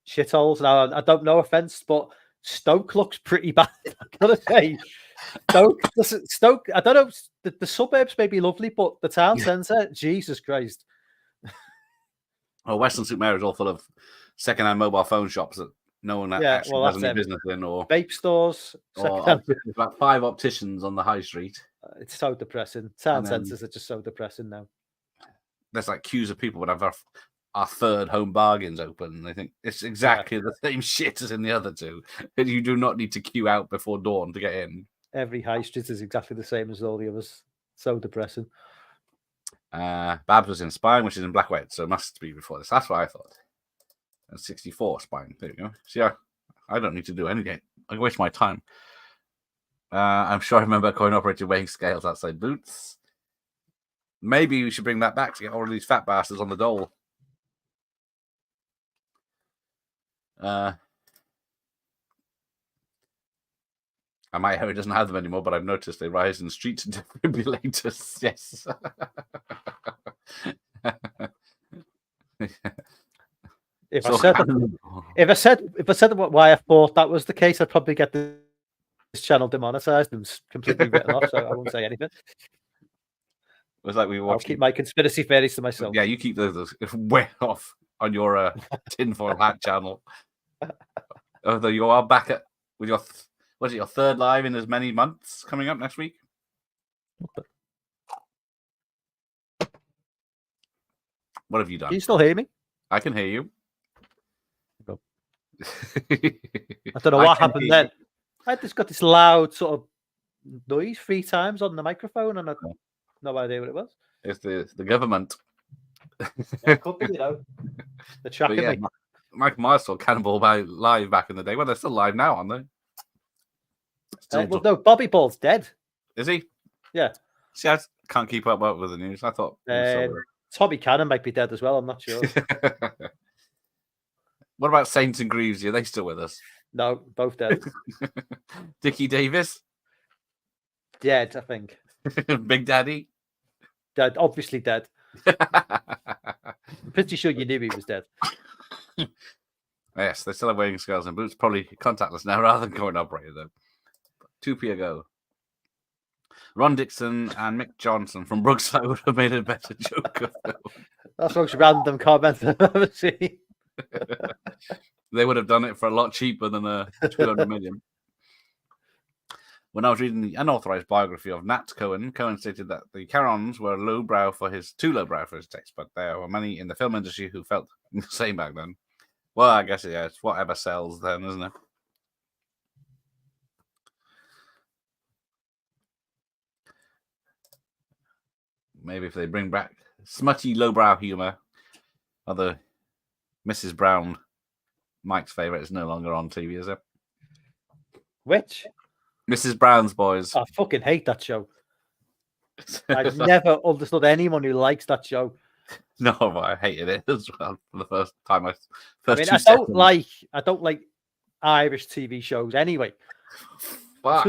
shitholes. Now, I don't know offense, but Stoke looks pretty bad. I gotta say, Stoke. I don't know. The suburbs may be lovely, but the town centre, Jesus Christ. Well, Western St Mary's all full of second-hand mobile phone shops that no one actually has any business in, or vape stores. Or about 5 opticians on the high street. It's so depressing. Town centres are just so depressing now. There's like queues of people would have our third home bargains open. And they think it's exactly the same shit as in the other two. And you do not need to queue out before dawn to get in. Every high street is exactly the same as all the others. So depressing. Babs was in Spine, which is in Black White, so it must be before this. That's what I thought. And 64 Spine. There you go. See, I don't need to do anything. I waste my time. I'm sure I remember coin-operated weighing scales outside Boots. Maybe we should bring that back to get all of these fat bastards on the dole. My Harry doesn't have them anymore, but I've noticed they rise in streets and defibrillators. Yes. If I said why I thought that was the case, I'd probably get this channel demonetized and completely written off. So I won't say anything. It was like we I'll keep my conspiracy theories to myself. Yeah, you keep those way off on your tinfoil hat channel. Although you are back with your your third live in as many months coming up next week? What have you done? Can you still hear me? I can hear you. I don't know what happened then. I just got this loud sort of noise 3 times on the microphone, and I had no idea what it was. It's the government. It could be, the tracking me. Mike Myers saw Cannonball live back in the day. Well, they're still live now, aren't they? Well, no, Bobby Ball's dead. Is he? Yeah. See, I can't keep up with the news. I thought Tommy Cannon might be dead as well. I'm not sure. What about Saints and Greaves? Are they still with us? No, both dead. Dickie Davis? Dead, I think. Big Daddy? Dead, obviously dead. I'm pretty sure you knew he was dead. Yes, they still have weighing scales and boots. Probably contactless now rather than going operated though. 2p ago. Ron Dixon and Mick Johnson from Brookside would have made a better joke of them. That's the most random comment I've ever seen. They would have done it for a lot cheaper than 200 million. When I was reading the unauthorized biography of Nat Cohen, Cohen stated that the Carons were too lowbrow for his taste, but there were many in the film industry who felt the same back then. Well, I guess it's whatever sells then, isn't it? Maybe if they bring back smutty lowbrow humor, although Mrs. Brown, Mike's favorite, is no longer on TV, is it? Which? Mrs. Brown's Boys. I fucking hate that show. I've never understood anyone who likes that show. No, but I hated it as well for the first time. I don't like Irish TV shows anyway. Fuck.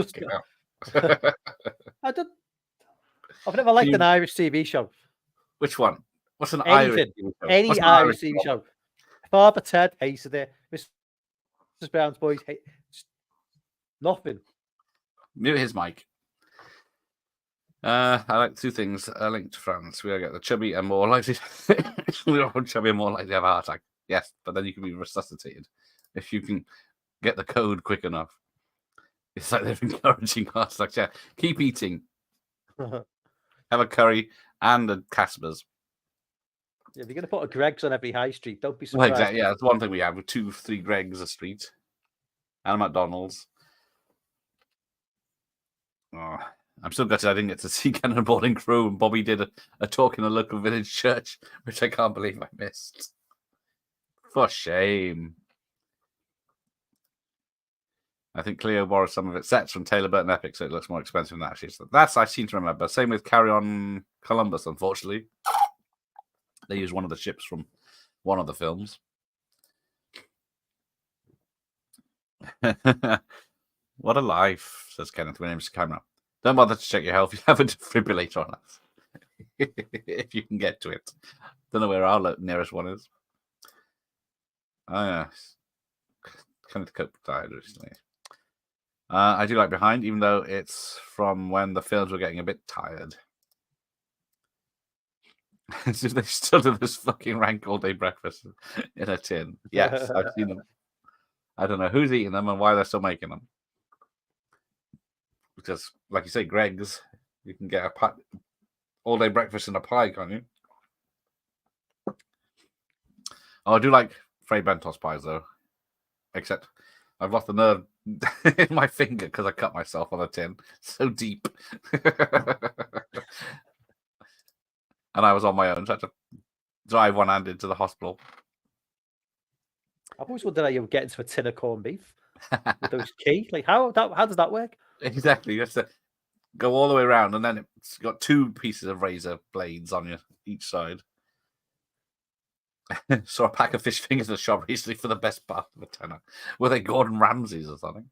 I've never liked an Irish TV show. Which one? What's an Irish TV show? Any Irish TV show. Father Ted hated it. Mrs. Brown's Boys hate nothing. Mute his mic. I like 2 things. Linked to France. We get the chubby and more likely. We're all chubby and more likely to have a heart attack. Yes, but then you can be resuscitated if you can get the code quick enough. It's like they're encouraging heart attacks. Yeah, keep eating. Have a curry and a Casper's. Yeah, if you're going to put a Greg's on every high street, don't be surprised. Well, exactly. Yeah, that's one thing we have with 2-3 Greg's a street and a McDonald's. Oh, I'm so gutted I didn't get to see Cannonball and Crew, and Bobby did a talk in a local village church, which I can't believe I missed. For shame. I think Cleo borrowed some of its sets from Taylor Burton Epic, so it looks more expensive than that, actually. So that's I seem to remember. Same with Carry On Columbus, unfortunately. They used one of the ships from one of the films. What a life, says Kenneth when aims the camera. Don't bother to check your health. You have a defibrillator on us. If you can get to it. Don't know where our nearest one is. Oh, yes. Kenneth Cope died recently. I do like Behind, even though it's from when the films were getting a bit tired. So they still do this fucking rank all day breakfast in a tin. Yes, I've seen them. I don't know who's eating them and why they're still making them. Because, like you say, Greg's, you can get a all day breakfast in a pie, can't you? Oh, I do like Fray Bentos pies, though. Except I've lost the nerve in my finger because I cut myself on a tin. So deep. And I was on my own, so I had to drive one-handed to the hospital. I've always wondered how you would get into a tin of corned beef with those key. Like, how does that work? Exactly. You have to go all the way around, and then it's got 2 pieces of razor blades on each side. Saw a pack of fish fingers at the shop recently for the best part of a tenner. Were they Gordon Ramsay's or something?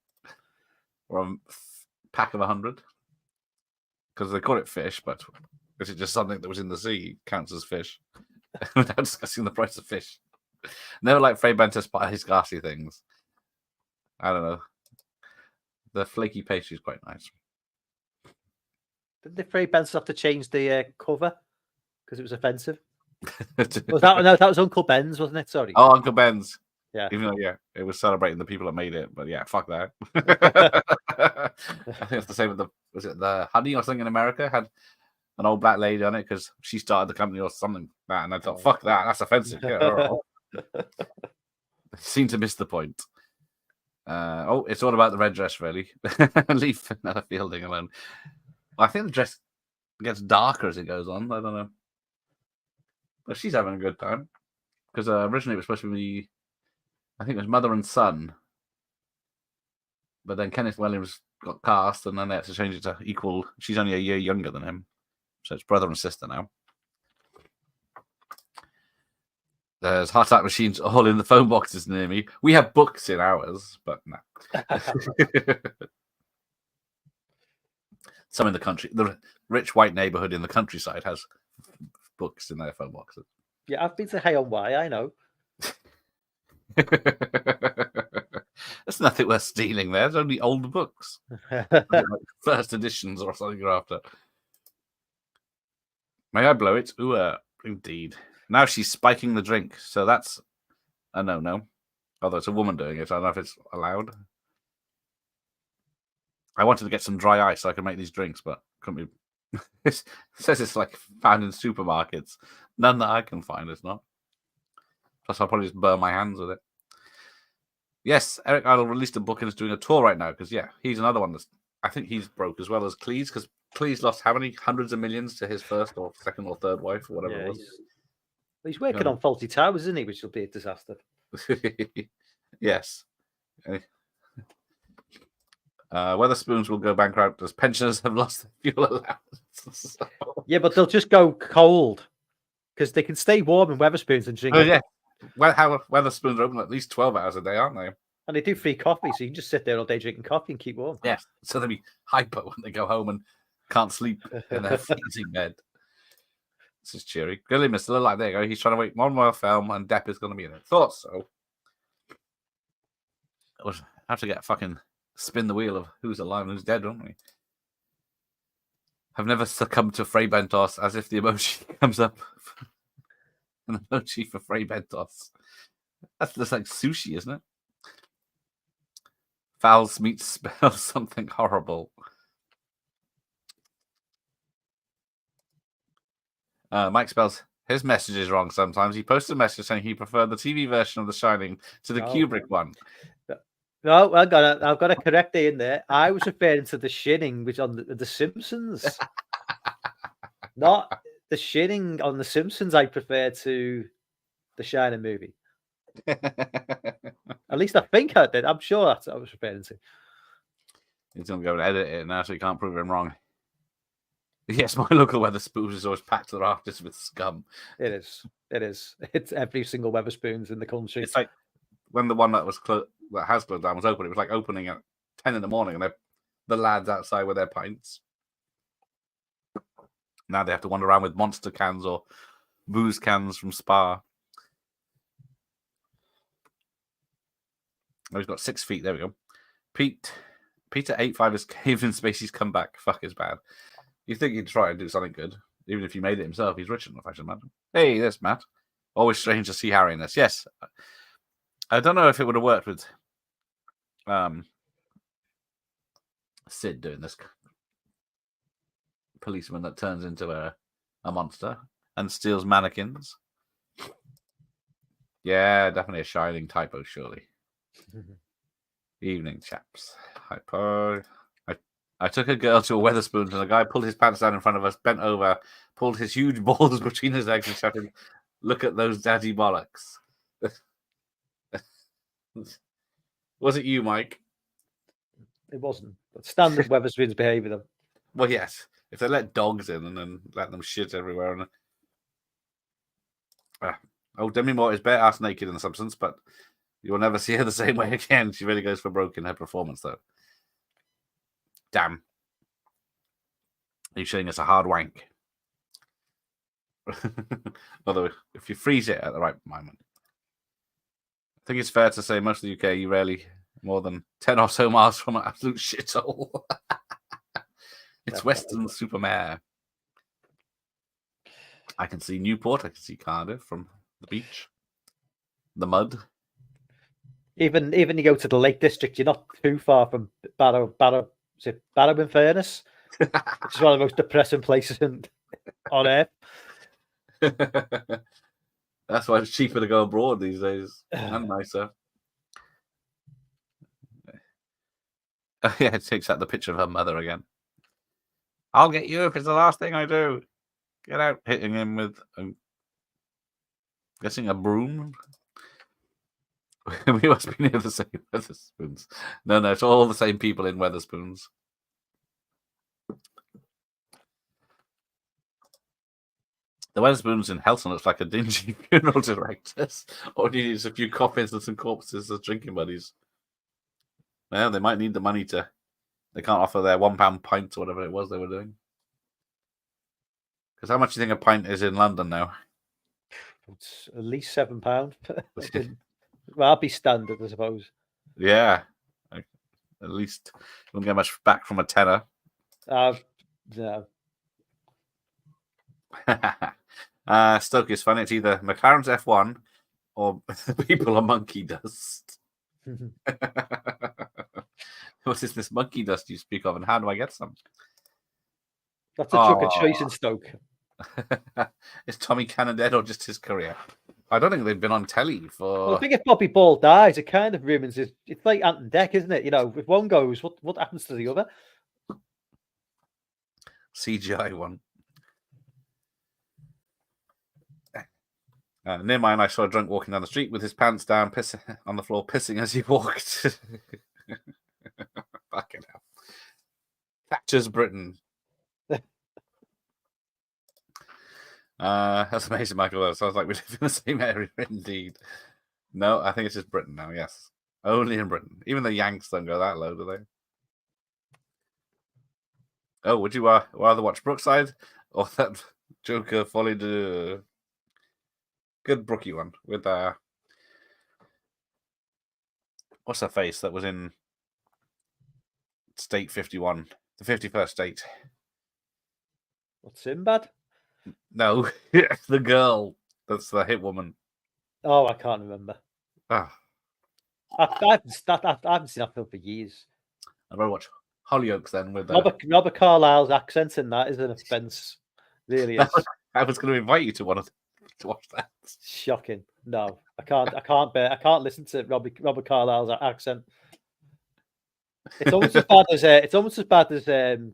Or a pack of 100? Because they call it fish, but is it just something that was in the sea counts as fish? Without discussing the price of fish. Never like Fray Bentos pies, gassy things. I don't know. The flaky pastry is quite nice. Did the Fray Bentos have to change the cover because it was offensive? That was Uncle Ben's, wasn't it? Sorry. Oh, Uncle Ben's. Yeah. Even though, it was celebrating the people that made it, but yeah, fuck that. I think it's the same with was it the Honey or something in America had an old black lady on it because she started the company or something like that, and I thought, fuck that, that's offensive. Yeah, seem to miss the point. It's all about the red dress, really. Leave Nella Fielding alone. I think the dress gets darker as it goes on. I don't know. But she's having a good time. Because originally it was supposed to be, I think it was mother and son. But then Kenneth Williams got cast, and then they had to change it to equal. She's only a year younger than him. So it's brother and sister now. There's heart attack machines all in the phone boxes near me. We have books in ours, but no. Some in the country. The rich white neighborhood in the countryside has books in their phone boxes. Yeah, I've been to Hay on Wye, I know. There's nothing worth stealing there. There's only old books. Like first editions or something you're after. May I blow it? Ooh, indeed. Now she's spiking the drink, so that's a no-no. Although it's a woman doing it, I don't know if it's allowed. I wanted to get some dry ice so I could make these drinks, but couldn't be. It says it's like found in supermarkets. None that I can find, it's not. Plus, I'll probably just burn my hands with it. Yes, Eric Idle released a book and is doing a tour right now because, he's another one that's. I think he's broke as well as Cleese because Cleese lost how many hundreds of millions to his first or second or third wife or whatever it was. He's working on Faulty Towers, isn't he? Which will be a disaster. Yes. Weatherspoons will go bankrupt as pensioners have lost their fuel allowance. Yeah, but they'll just go cold because they can stay warm in Weatherspoons and drink. Oh, yeah. Weatherspoons are open at least 12 hours a day, aren't they? And they do free coffee, so you can just sit there all day drinking coffee and keep warm. Yeah, so they'll be hyper when they go home and can't sleep in their freezing bed. This is cheery. Gilliam is still alive. There you go. He's trying to make one more film, and Depp is going to be in it. Thought so. We'll have to get fucking spin the wheel of who's alive and who's dead, don't we? I've never succumbed to Fray Bentos as if the emoji comes up. An emoji for Fray Bentos. That's just like sushi, isn't it? Fowls meat spells something horrible. Mike spells his message is wrong sometimes. He posted a message saying he preferred the TV version of The Shining to the Kubrick one. No, I've got to correct it in there. I was referring to The Shining, which on the Simpsons. Not The Shining on The Simpsons. I prefer to the Shining movie. At least I think I did. I'm sure that's what I was referring to. He's going to go and edit it now so he can't prove him wrong. Yes, my local Weatherspoons is always packed to the rafters with scum. It is. It's every single Weatherspoons in the country. It's like when the one that was that has closed down was open. It was like opening at 10 in the morning, and the lads outside with their pints. Now they have to wander around with monster cans or booze cans from Spa. Oh, he's got 6 feet. There we go. Peter 85 is caved in space. He's come back. Fuck is bad. You think he'd try and do something good, even if he made it himself. He's rich enough, I should imagine. Hey, there's Matt. Always strange to see Harry in this. Yes, I don't know if it would have worked with Sid doing this policeman that turns into a monster and steals mannequins. Yeah, definitely a Shining typo, surely. Evening, chaps. Hypo. I took a girl to a Weatherspoons and a guy pulled his pants down in front of us, bent over, pulled his huge balls between his legs and shouted, "Look at those daddy bollocks." Was it you, Mike? It wasn't. But standard Weatherspoons behaviour, though. Well, yes. If they let dogs in and then let them shit everywhere. And Demi Moore is bare ass naked in the substance, but you will never see her the same way again. She really goes for broke in her performance, though. Damn. He's showing us a hard wank. Although, if you freeze it at the right moment. I think it's fair to say most of the UK, you rarely more than 10 or so miles from an absolute shithole. It's Western Supermare. I can see Newport. I can see Cardiff from the beach. The mud. Even you go to the Lake District, you're not too far from Barrow-in-Furness, which is one of the most depressing places on earth. That's why it's cheaper to go abroad these days and nicer. Yeah, it takes out the picture of her mother again. I'll get you if it's the last thing I do. Get out, hitting him with, guessing a broom. We must be near the same Weatherspoons. No, it's all the same people in Weatherspoons. The Weatherspoons in Helton looks like a dingy funeral directors. Or needs a few coffins and some corpses as drinking buddies. Well, they might need the money to. They can't offer their £1 pints or whatever it was they were doing. Because how much do you think a pint is in London now? It's at least £7. Well, that'd be standard, I suppose. Yeah. At least you won't get much back from a tenner. No. Stoke is funny. It's either McLaren's F1 or people are monkey dust. What is this monkey dust you speak of, and how do I get some? That's a drug of choice in Stoke. Is Tommy Cannon dead or just his career? I don't think they've been on telly for. Well, I think if Bobby Ball dies, it kind of ruins it. It's like Ant and Dec, isn't it? You know, if one goes, what happens to the other? CGI one. Near mine, I saw a drunk walking down the street with his pants down, pissing on the floor, pissing as he walked. Fucking hell. Thatcher's Britain. That's amazing, Michael. That sounds like we live in the same area, indeed. No, I think it's just Britain now, yes. Only in Britain. Even the Yanks don't go that low, do they? Oh, would you rather watch Brookside or that Joker Folly de... Good Brookie one with what's her face that was in State 51, the 51st state. What, Sinbad? No, the girl that's the hit woman. Oh, I can't remember. I haven't seen that film for years. I'd rather watch Hollyoaks then with Robert Carlyle's accent in that is an offence. Really is. I was going to invite you to watch that. Shocking. No, I can't listen to Robert Carlyle's accent. It's almost as bad as the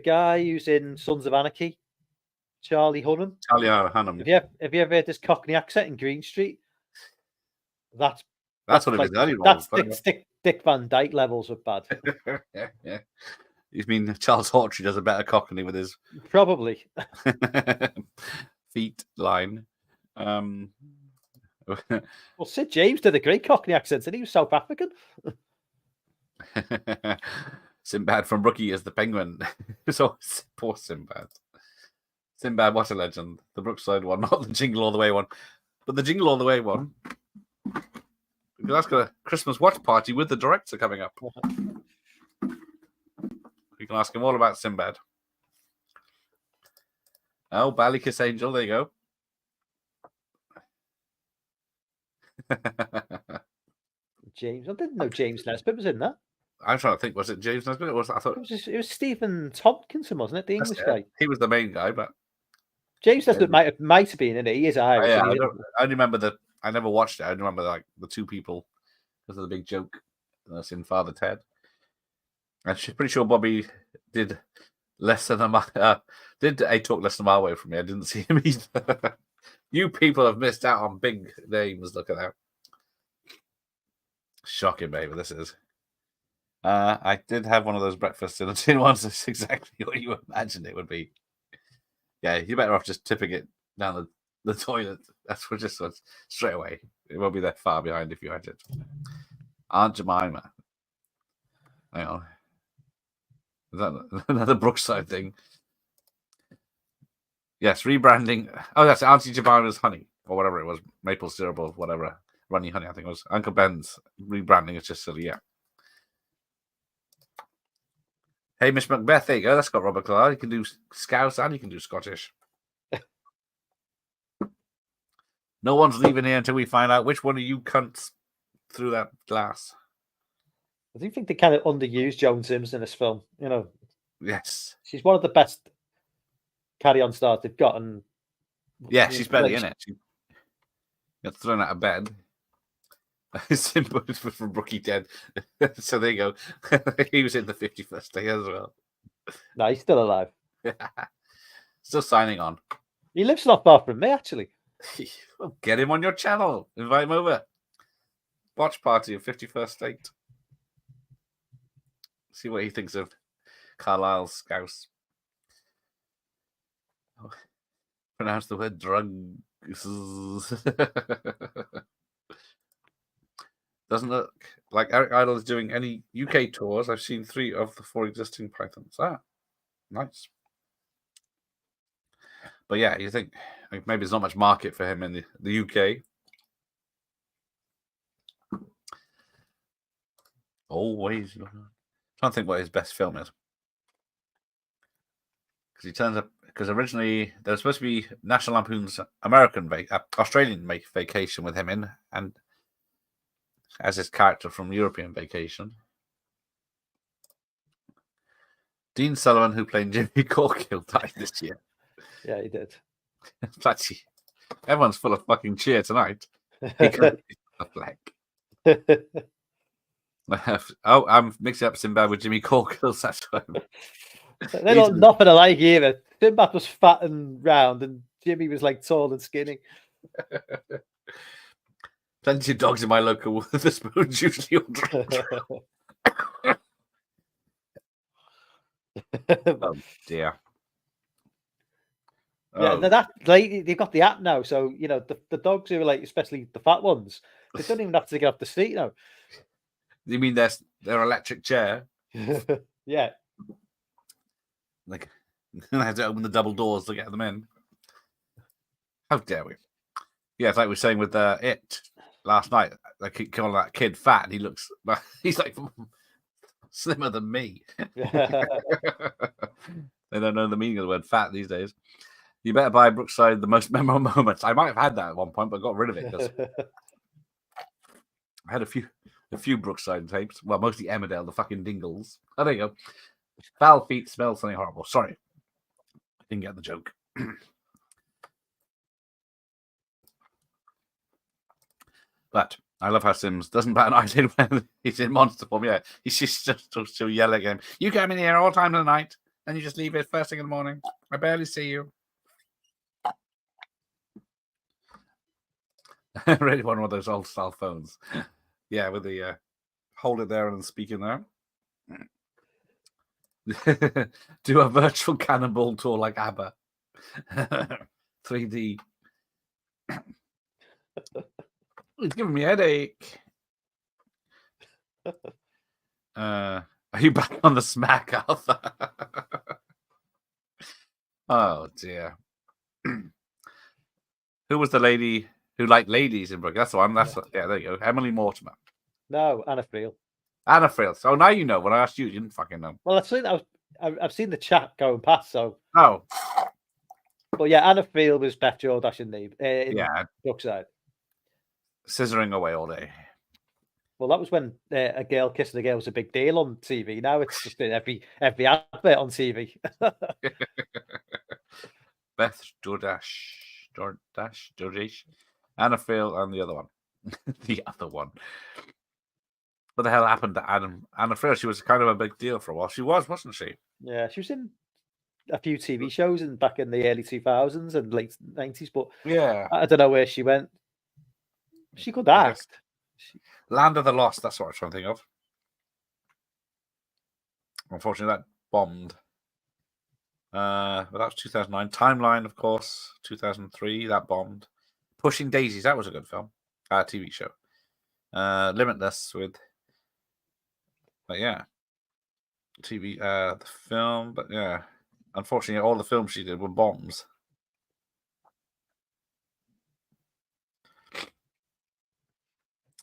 guy who's in Sons of Anarchy, Charlie Hunnam. Charlie Hunnam. Have you ever heard this Cockney accent in Green Street? That's what it like, was early. That's Dick Van Dyke levels of bad. Yeah. You mean Charles Hawtrey does a better Cockney with his probably feet line. Well, Sid James did a great Cockney accent, and he was South African. Sinbad from Rookie is the penguin. So poor Sinbad. Sinbad, what a legend. The Brookside one, not the Jingle All the Way one. But the Jingle All the Way one because that's got a Christmas watch party with the director coming up. You can ask him all about Sinbad. Oh, Ballykiss Angel, there you go. James, I didn't know James Nesbitt was in that. I'm trying to think, was it James Nesbitt? I thought it was Stephen Tompkinson, wasn't it? The English guy. He was the main guy, but James Nesbitt might have been in it. He is Irish. I only remember I never watched it. I remember like the two people because of the big joke that's in Father Ted. I'm pretty sure Bobby did less than did a talk less than a mile away from me. I didn't see him either. You people have missed out on big names. Look at that. Shocking, baby. This is. I did have one of those breakfasts in a tin ones. That's exactly what you imagined it would be. Yeah, you're better off just tipping it down the toilet. That's what just straight away. It won't be that far behind if you had it. Aunt Jemima. Hang on. Is that another Brookside thing? Yes, rebranding. Oh, that's Auntie Jemima's honey, or whatever it was. Maple syrup or whatever. Runny honey, I think it was. Uncle Ben's rebranding is just silly, yeah. Hamish Macbeth, there you go. That's got Robert Clark. You can do Scouse and you can do Scottish. No one's leaving here until we find out which one of you cunts threw that glass. I do think they kind of underused Joan Sims in this film. You know, yes, she's one of the best carry-on stars they've got, and yeah, she's barely in it. She got thrown out of bed. Simple from Rookie Dead. So there you go. He was in the 51st day as well. No, he's still alive. Still signing on. He lives not far from me, actually. Well, get him on your channel. Invite him over. Watch party of 51st State. See what he thinks of Carlisle's Scouse. Oh, pronounce the word drugs. Doesn't look like Eric Idle is doing any UK tours. I've seen 3 of the 4 existing Pythons. Nice. But yeah, you think like, maybe there's not much market for him in the UK. Always. I'm trying to think what his best film is. Because he turns up. Because originally there was supposed to be National Lampoon's Australian Vacation with him in, and as his character from European Vacation. Dean Sullivan, who played Jimmy Corkill, died this year. Yeah, he did. Actually, everyone's full of fucking cheer tonight. He could be a fleck. I'm mixing up Sinbad with Jimmy Corkill. That's why. They're not nothing alike either. Sinbad was fat and round, and Jimmy was like tall and skinny. Plenty of dogs in my local with the spoons usually order. Oh dear. Yeah, that like they've got the app now, so you know the dogs who are like, especially the fat ones, they don't even have to get off the seat now. You mean their electric chair? Yeah. Like I have to open the double doors to get them in. How dare we? Yeah, it's like we were saying with It last night. They keep calling that kid fat, and he's like slimmer than me. They don't know the meaning of the word fat these days. You better buy Brookside the most memorable moments. I might have had that at one point, but got rid of it because I had a few Brookside tapes. Well, mostly Emmerdale, the fucking Dingles. Oh, there you go. Foul feet smell something horrible. Sorry, I didn't get the joke. But I love how Sims doesn't bat an eyelid when he's in monster form. Yeah, he's just still yelling at him. You come in here all times of the night, and you just leave it first thing in the morning. I barely see you. I really want one of those old style phones. Yeah, with the hold it there and speak in there. Do a virtual cannonball tour like ABBA. 3D. It's giving me a headache. Are you back on the smack, Arthur? Oh dear. Who was the lady who liked ladies in Brooklyn? That's the one. Yeah, there you go. Emily Mortimer. No, Anna Friel. Anna Friel. So now you know. When I asked you, you didn't fucking know. Well, I've seen the chat going past, so. Oh. But yeah, Anna Friel was Beth Jordash in Yeah. Brookside. Scissoring away all day. Well, that was when a girl kissing a girl was a big deal on TV. Now it's just in every advert on TV. Beth Jordash, Anna Friel, and the other one. The other one. What the hell happened to Anna Friel? She was kind of a big deal for a while. She was, wasn't she? Yeah, she was in a few TV shows back in the early 2000s and late 90s, but yeah, I don't know where she went. She could act. Land of the Lost, that's what I was trying to think of. Unfortunately, that bombed. But that was 2009. Timeline, of course, 2003, that bombed. Pushing Daisies, that was a good film. TV show. Limitless with... But yeah. TV, the film, but yeah. Unfortunately, all the films she did were bombs.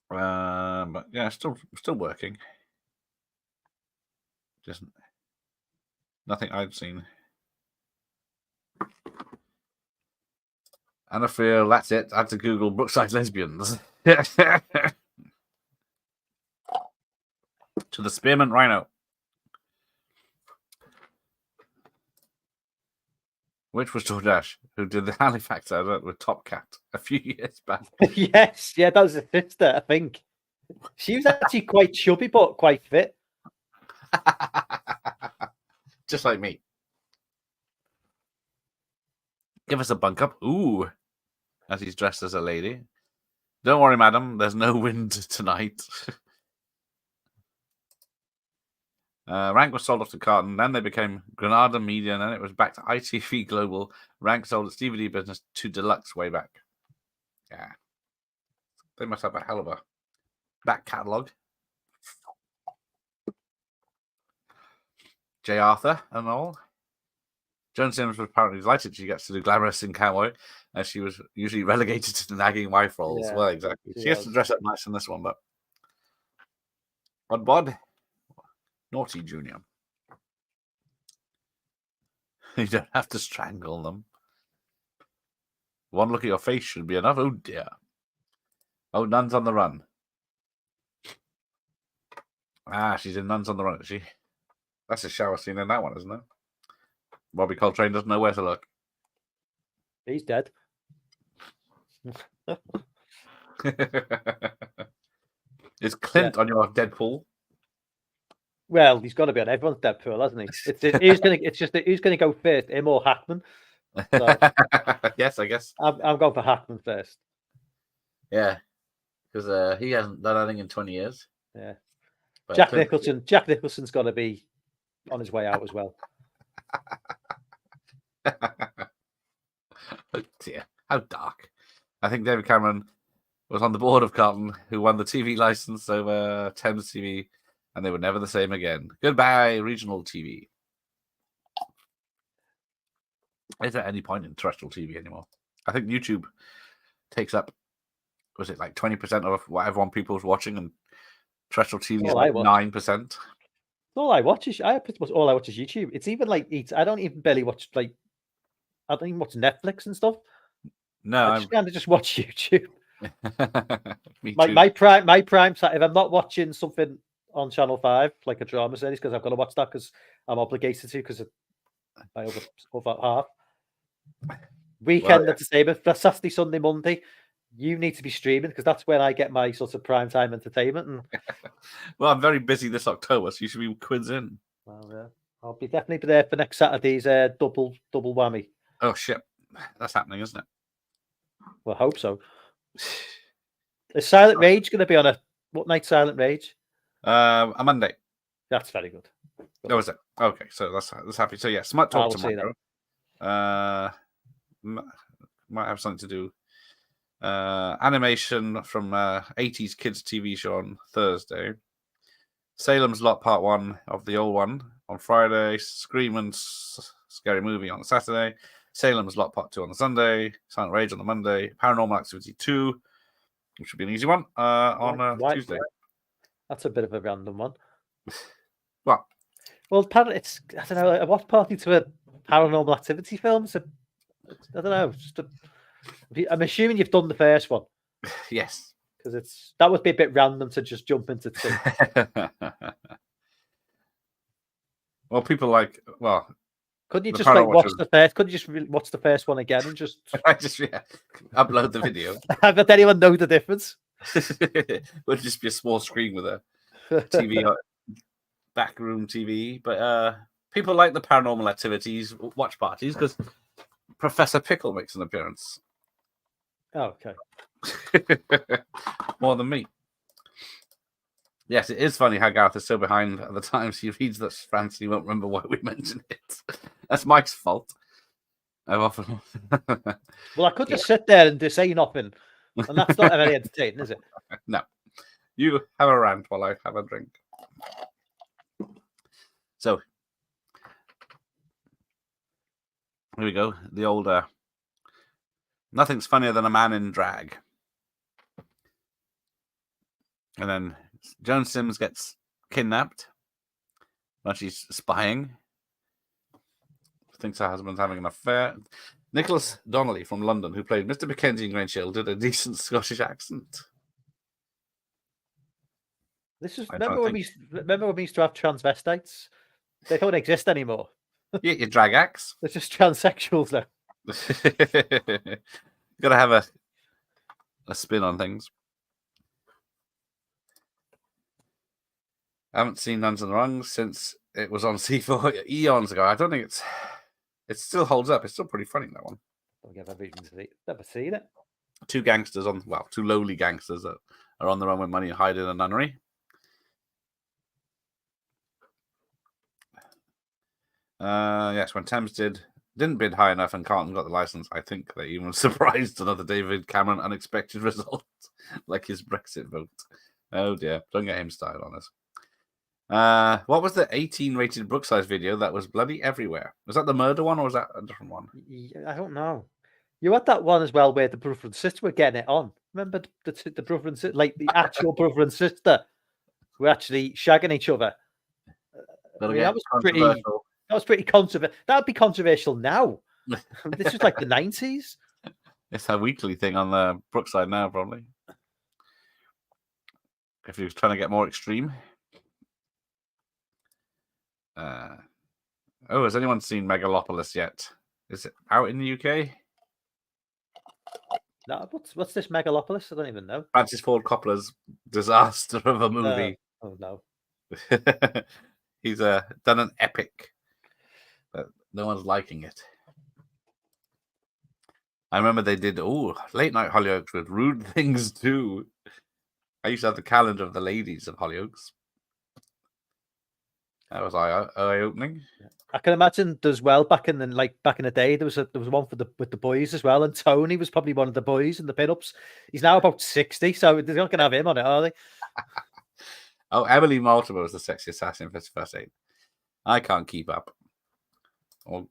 But yeah, still working. Just nothing I've seen. And I feel that's it. I had to Google Brookside lesbians. To the Spearmint Rhino. Which was Jordash, who did the Halifax advert with Top Cat a few years back. Yes, yeah, that was her sister, I think. She was actually quite chubby, but quite fit. Just like me. Give us a bunk up. Ooh. As he's dressed as a lady. Don't worry, madam. There's no wind tonight. Rank was sold off to Carton. Then they became Granada Media. And then it was back to ITV Global. Rank sold its DVD business to Deluxe way back. Yeah. They must have a hell of a back catalogue. J. Arthur and all. Joan Sims was apparently delighted she gets to do glamorous in cowboy, as she was usually relegated to the nagging wife roles. Yeah, well, exactly. She has to dress up nice in this one, but Odd Bod, naughty junior. You don't have to strangle them. One look at your face should be enough. Oh dear. Oh, Nuns on the Run. She's in Nuns on the Run, is she? That's a shower scene in that one, isn't it? Robbie Coltrane doesn't know where to look. He's dead. Is Clint on your Deadpool? Well, he's got to be on everyone's Deadpool, hasn't he? It's just who's going to go first, him or Hackman? So, yes, I guess. I'm going for Hackman first. Yeah, because he hasn't done anything in 20 years. Yeah. But Jack Nicholson's got to be on his way out as well. Oh dear, how dark. I think David Cameron was on the board of Carlton, who won the TV license over Thames TV, and they were never the same again. Goodbye, regional TV. Is there any point in terrestrial TV anymore? I think YouTube takes up, was it like 20% of what everyone people's watching, and terrestrial TV is like 9%. All I watch is all I watch is YouTube. It's even like I don't even barely watch I don't even watch Netflix and stuff. No, I just kind of just watch YouTube. Me too. my prime time, if I'm not watching something on Channel 5, like a drama series, because I've got to watch that because I'm obligated to because my other half. Weekend entertainment, Saturday, Sunday, Monday. You need to be streaming because that's when I get my sort of prime time entertainment. And well, I'm very busy this October, so you should be quids in. Well, yeah, I'll definitely be there for next Saturday's double whammy. Oh shit, that's happening, isn't it? Well, I hope so. Is Silent Rage going to be on what night? Silent Rage? A Monday. That's very good. Oh, is it? Okay, so that's happy. So yeah, Smut Talk tomorrow. Might have something to do. Animation from 80s kids TV show on Thursday. Salem's Lot Part 1 of the old one on Friday. Scream and Scary Movie on Saturday. Salem's Lot Part 2 on the Sunday. Silent Rage on the Monday. Paranormal Activity 2, which would be an easy one, on Tuesday. That's a bit of a random one. What? Well, it's I don't know. I watched partly to a Paranormal Activity film. So I don't know. I'm assuming you've done the first one Yes. because that would be a bit random to just jump into 2. Well, people couldn't you the just like Paranormal watch Activity- the first? Couldn't you just watch the first one again and just I just upload the video. But anyone know the difference? Would just be a small screen with a TV, backroom TV. But people like the Paranormal Activities watch parties because Professor Pickle makes an appearance. Oh, okay. More than me. Yes, it is funny how Gareth is so behind at the times he reads that France. He won't remember why we mentioned it. That's Mike's fault. I've often. Well, I could just sit there and say nothing, and that's not very entertaining, is it? No. You have a rant while I have a drink. So, here we go. The old nothing's funnier than a man in drag. And then Joan Sims gets kidnapped when she's spying. Thinks her husband's having an affair. Nicholas Donnelly from London, who played Mr. Mackenzie in Grange Hill, did a decent Scottish accent. This is remember when we used to have transvestites? They don't exist anymore. Yeah, your drag acts. They're just transsexuals now. Gotta have a spin on things. I haven't seen Nuns and Rungs since it was on C4 eons ago. I don't think it still holds up. It's still pretty funny, that one. Never seen it. Two lowly gangsters that are on their own with money and hide in a nunnery. Yes, when Thames didn't bid high enough and Carlton got the license, I think they even surprised another David Cameron unexpected result, like his Brexit vote. Oh dear, don't get him started on this. What was the 18 rated Brookside video that was bloody everywhere? Was that the murder one or was that a different one? I don't know. You had that one as well where the brother and sister were getting it on. Remember the brother and sister, like the actual brother and sister were actually shagging each other. I mean, that was pretty controversial. That would be controversial now. This was like the 90s. It's a weekly thing on the Brookside now, probably. If he was trying to get more extreme. Has anyone seen Megalopolis yet? Is it out in the UK? No, what's this Megalopolis? I don't even know. Francis Ford Coppola's disaster of a movie. Oh no. He's done an epic, but no one's liking it. I remember they did late night Hollyoaks with Rude Things too. I used to have the calendar of the ladies of Hollyoaks. That was eye-opening. I can imagine as well back in the day there was one with the boys as well, and Tony was probably one of the boys in the pin-ups. He's now about 60, so they're not going to have him on it, are they? Emily Mortimer was the sexy assassin for first aid. I can't keep up. Or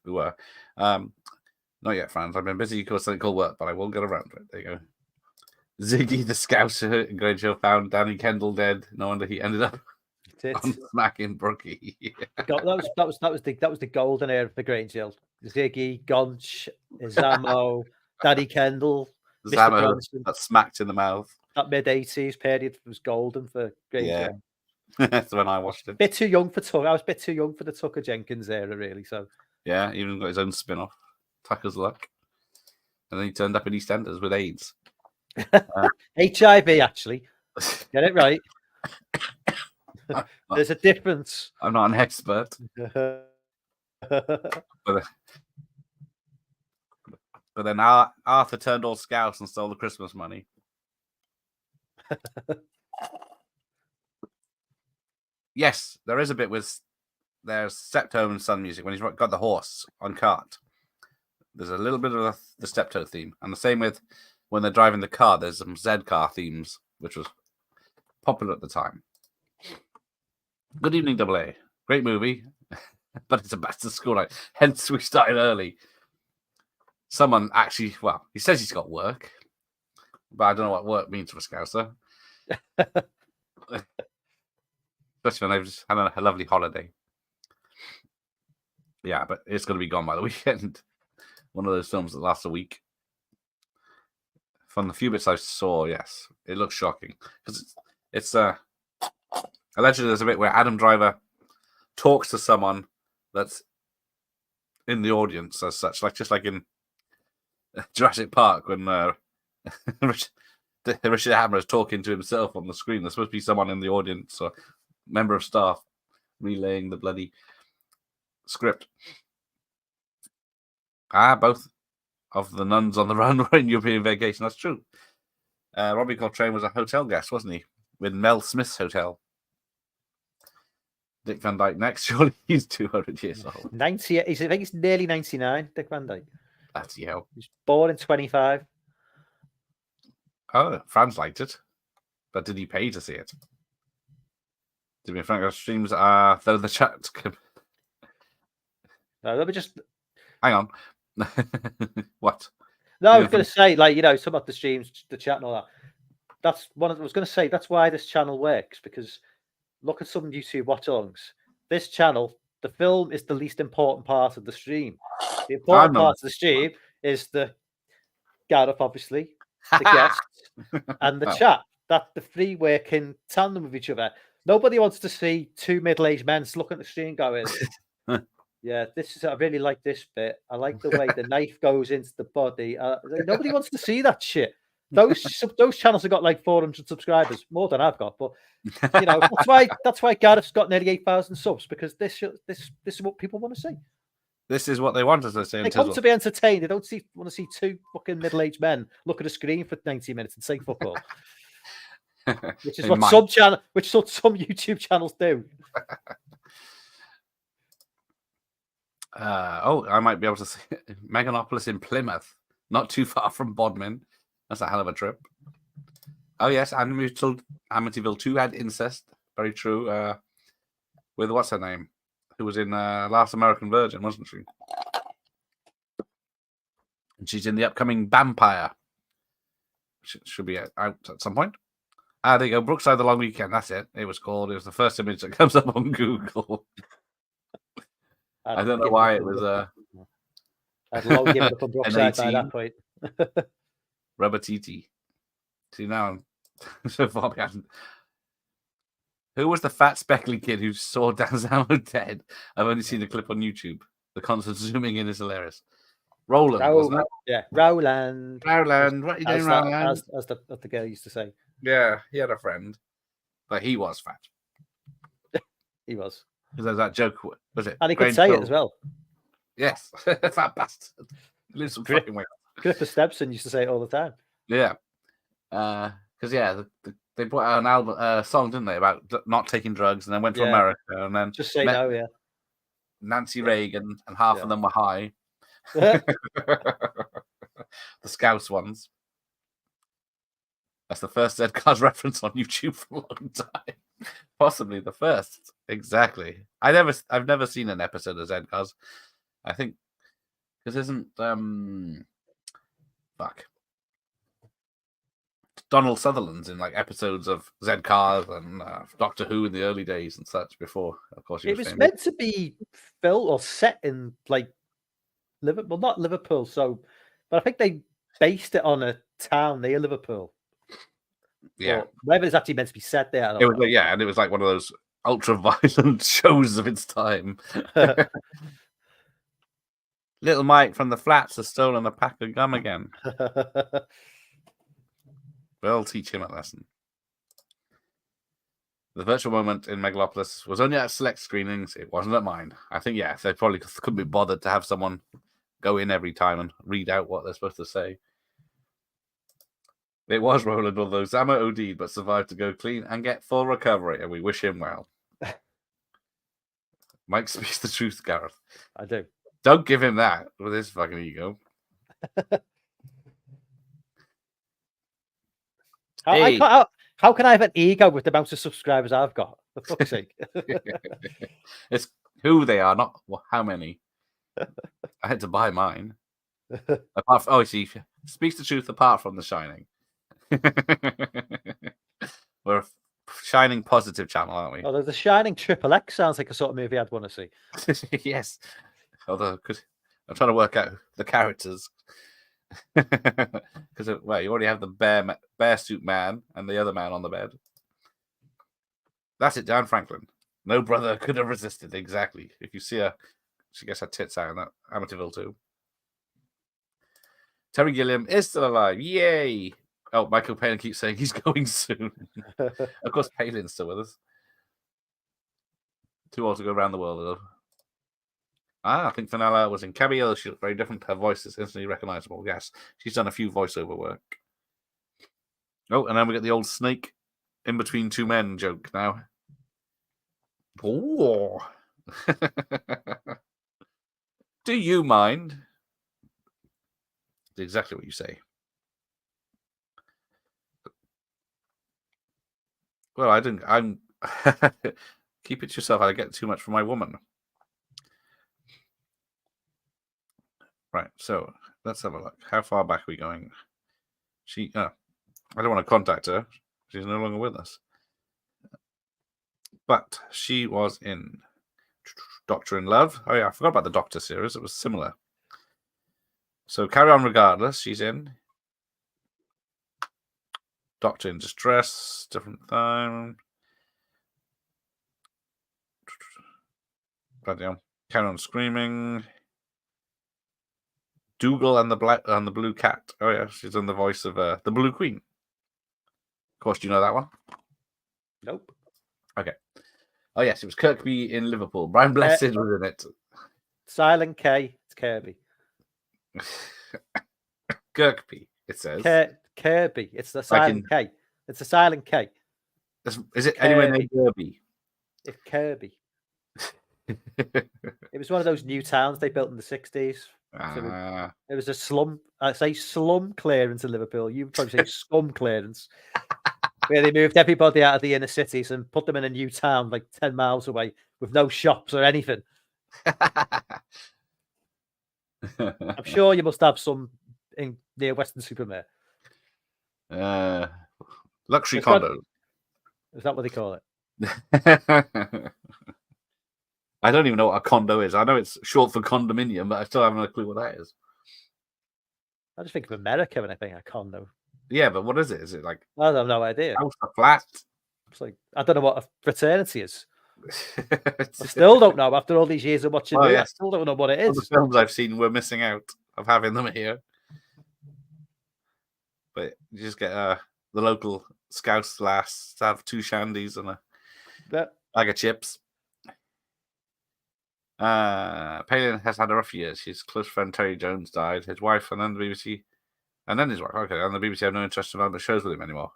we were. Not yet, Franz. I've been busy because something called work, but I will get around to it. There you go. Ziggy the Scouser in Grange Hill found Danny Kendall dead. No wonder he ended up on smacking Brookie. That was the golden era of the Grange Hill. Ziggy, Gonch, Zamo, Danny Kendall, Zamo that smacked in the mouth. That mid-80s period was golden for Grange Hill. That's when I watched it. Bit too young for Tucker. I was a bit too young for the Tucker Jenkins era, really. So yeah, even got his own spin-off, Tucker's Luck, and then he turned up in EastEnders with AIDS. HIV, actually. Get it right. There's a difference. I'm not an expert. But then Arthur turned all scouts and stole the Christmas money. Yes, there is a bit with there's Steptoe and Son music when he's got the horse on cart. There's a little bit of the Steptoe theme, and the same with when they're driving the car. There's some Z car themes, which was popular at the time. Good evening, Double A. Great movie, but it's a bastard school night. Hence, we started early. Someone actually, he says he's got work, but I don't know what work means for a Scouser. especially when they've just had a lovely holiday. Yeah, but it's going to be gone by the weekend. One of those films that lasts a week. From the few bits I saw, yes, it looks shocking because it's allegedly there's a bit where Adam Driver talks to someone that's in the audience as such, like just like in Jurassic Park when Richard Hammer is talking to himself on the screen. There's supposed to be someone in the audience or member of staff relaying the bloody script. Both of the nuns on the run were in European Vacation. That's true. Robbie Coltrane was a hotel guest, wasn't he? With Mel Smith's hotel. Dick Van Dyke next. Surely he's 200 years old. 90. I think he's nearly 99. Dick Van Dyke. That's hell. He was born in 25. Oh, Franz liked it, but did he pay to see it? Did we Frank streams? Though the chat. No, let me just hang on. What? No, I was going to say, like, some of the streams, the chat, and all that. That's one of. I was going to say that's why this channel works, because look at some YouTube watch-alongs. This channel, the film is the least important part of the stream. The important part of the stream is the Gareth, obviously, the guests, and the chat. That the three work in tandem with each other. Nobody wants to see two middle-aged men looking at the screen going, yeah, I really like this bit. I like the way the knife goes into the body. Nobody wants to see that shit. Those channels have got like 400 subscribers, more than I've got. But that's why Gareth's got nearly 8,000 subs, because this is what people want to see. This is what they want us to see. They come to be entertained. They don't want to see two fucking middle-aged men look at a screen for 90 minutes and say football. Which is what some YouTube channels do. I might be able to see Meganopolis in Plymouth, not too far from Bodmin. That's a hell of a trip. Oh yes, Amityville 2 had incest. Very true. With what's her name? Who was in Last American Virgin, wasn't she? And she's in the upcoming Vampire. Should be out at some point. There you go. Brookside the Long Weekend. That's it. It was called. It was the first image that comes up on Google. I don't know why it was. I'd long given up on Brookside by that point. Rubber TT. See now, I'm so far behind. Who was the fat speckly kid who saw Dan Zamo dead? I've only seen the clip on YouTube. The constant zooming in is hilarious. Roland, wasn't it? Yeah, Roland. Roland, what are you doing, Roland? As the girl used to say. Yeah, he had a friend, but he was fat. He was. There's that joke, was it? And he could say it as well. Yes, fat bastard. Lose some fucking weight. Gripper Stepson used to say it all the time. Yeah, because they put out an album, song, didn't they, about not taking drugs, and then went to America, and then just say no, yeah. Nancy Reagan, and half of them were high. The Scouse ones. That's the first Zed Cars reference on YouTube for a long time. Possibly the first. Exactly. I've never seen an episode of Zed Cars. I think because isn't Donald Sutherland's in like episodes of Zed Cars and Doctor Who in the early days and such before, of course. It was meant to be filmed or set in like Liverpool, not Liverpool. But I think they based it on a town near Liverpool. Yeah, or whether it's actually meant to be set there. It was, and it was like one of those ultra-violent shows of its time. Little Mike from the flats has stolen a pack of gum again. We'll teach him a lesson. The virtual moment in Megalopolis was only at select screenings. It wasn't at mine. I think, they probably couldn't be bothered to have someone go in every time and read out what they're supposed to say. It was Roland, although Zama OD'd but survived to go clean and get full recovery, and we wish him well. Mike speaks the truth, Gareth. I do. Don't give him that with his fucking ego. How can I have an ego with the amount of subscribers I've got? For fuck's sake. It's who they are, not how many. I had to buy mine. Apart from, he speaks the truth apart from The Shining. Where shining positive channel, aren't we? Oh, the Shining Triple X sounds like a sort of movie I'd want to see. Yes. Although, I'm trying to work out the characters. Because, well, you already have the bear suit man and the other man on the bed. That's it, Dan Franklin. No brother could have resisted. Exactly. If you see her, she gets her tits out in that Amityville too. Terry Gilliam is still alive. Yay! Oh, Michael Palin keeps saying he's going soon. Of course, Palin's still with us. Too old to go around the world, though. I think Fenella was in Cameos. She looked very different. Her voice is instantly recognizable. Yes, she's done a few voiceover work. Oh, and then we get the old snake in between two men joke now. Oh. Do you mind? Exactly what you say. Well, I didn't. I'm keep it to yourself. I get too much from my woman. Right. So let's have a look. How far back are we going? I don't want to contact her. She's no longer with us. But she was in Doctor in Love. Oh yeah, I forgot about the Doctor series. It was similar. So Carry On Regardless. She's in. Doctor in Distress, different time. Carry On Screaming. Dougal and the Blue Cat. Oh yeah, she's done the voice of the Blue Queen. Of course, do you know that one? Nope. Okay. Oh yes, it was Kirkby in Liverpool. Brian Blessed was in it. Silent K. It's Kirby. Kirkby. It says. Kirby. It's the silent K. It's a silent K. Is it anywhere named Kirby? It's Kirby. It was one of those new towns they built in the 60s. So it was a slum. I say slum clearance in Liverpool. You would probably say scum clearance. Where they moved everybody out of the inner cities and put them in a new town like 10 miles away with no shops or anything. I'm sure you must have some near Weston-super-Mare. Luxury condos. Is that what they call it? I don't even know what a condo is. I know it's short for condominium, but I still haven't a clue what that is. I just think of America when I think of condo. Yeah, but what is it? Is it like I have no idea. House or flat? It's like I don't know what a fraternity is. I still don't know after all these years of watching. I still don't know what it is. All the films I've seen, we're missing out of having them here. But you just get the local Scouse lass to have 2 shandies and a bag of chips. Palin has had a rough year. His close friend Terry Jones died. His wife, and then the BBC, and then his wife. Okay, and the BBC have no interest in other shows with him anymore.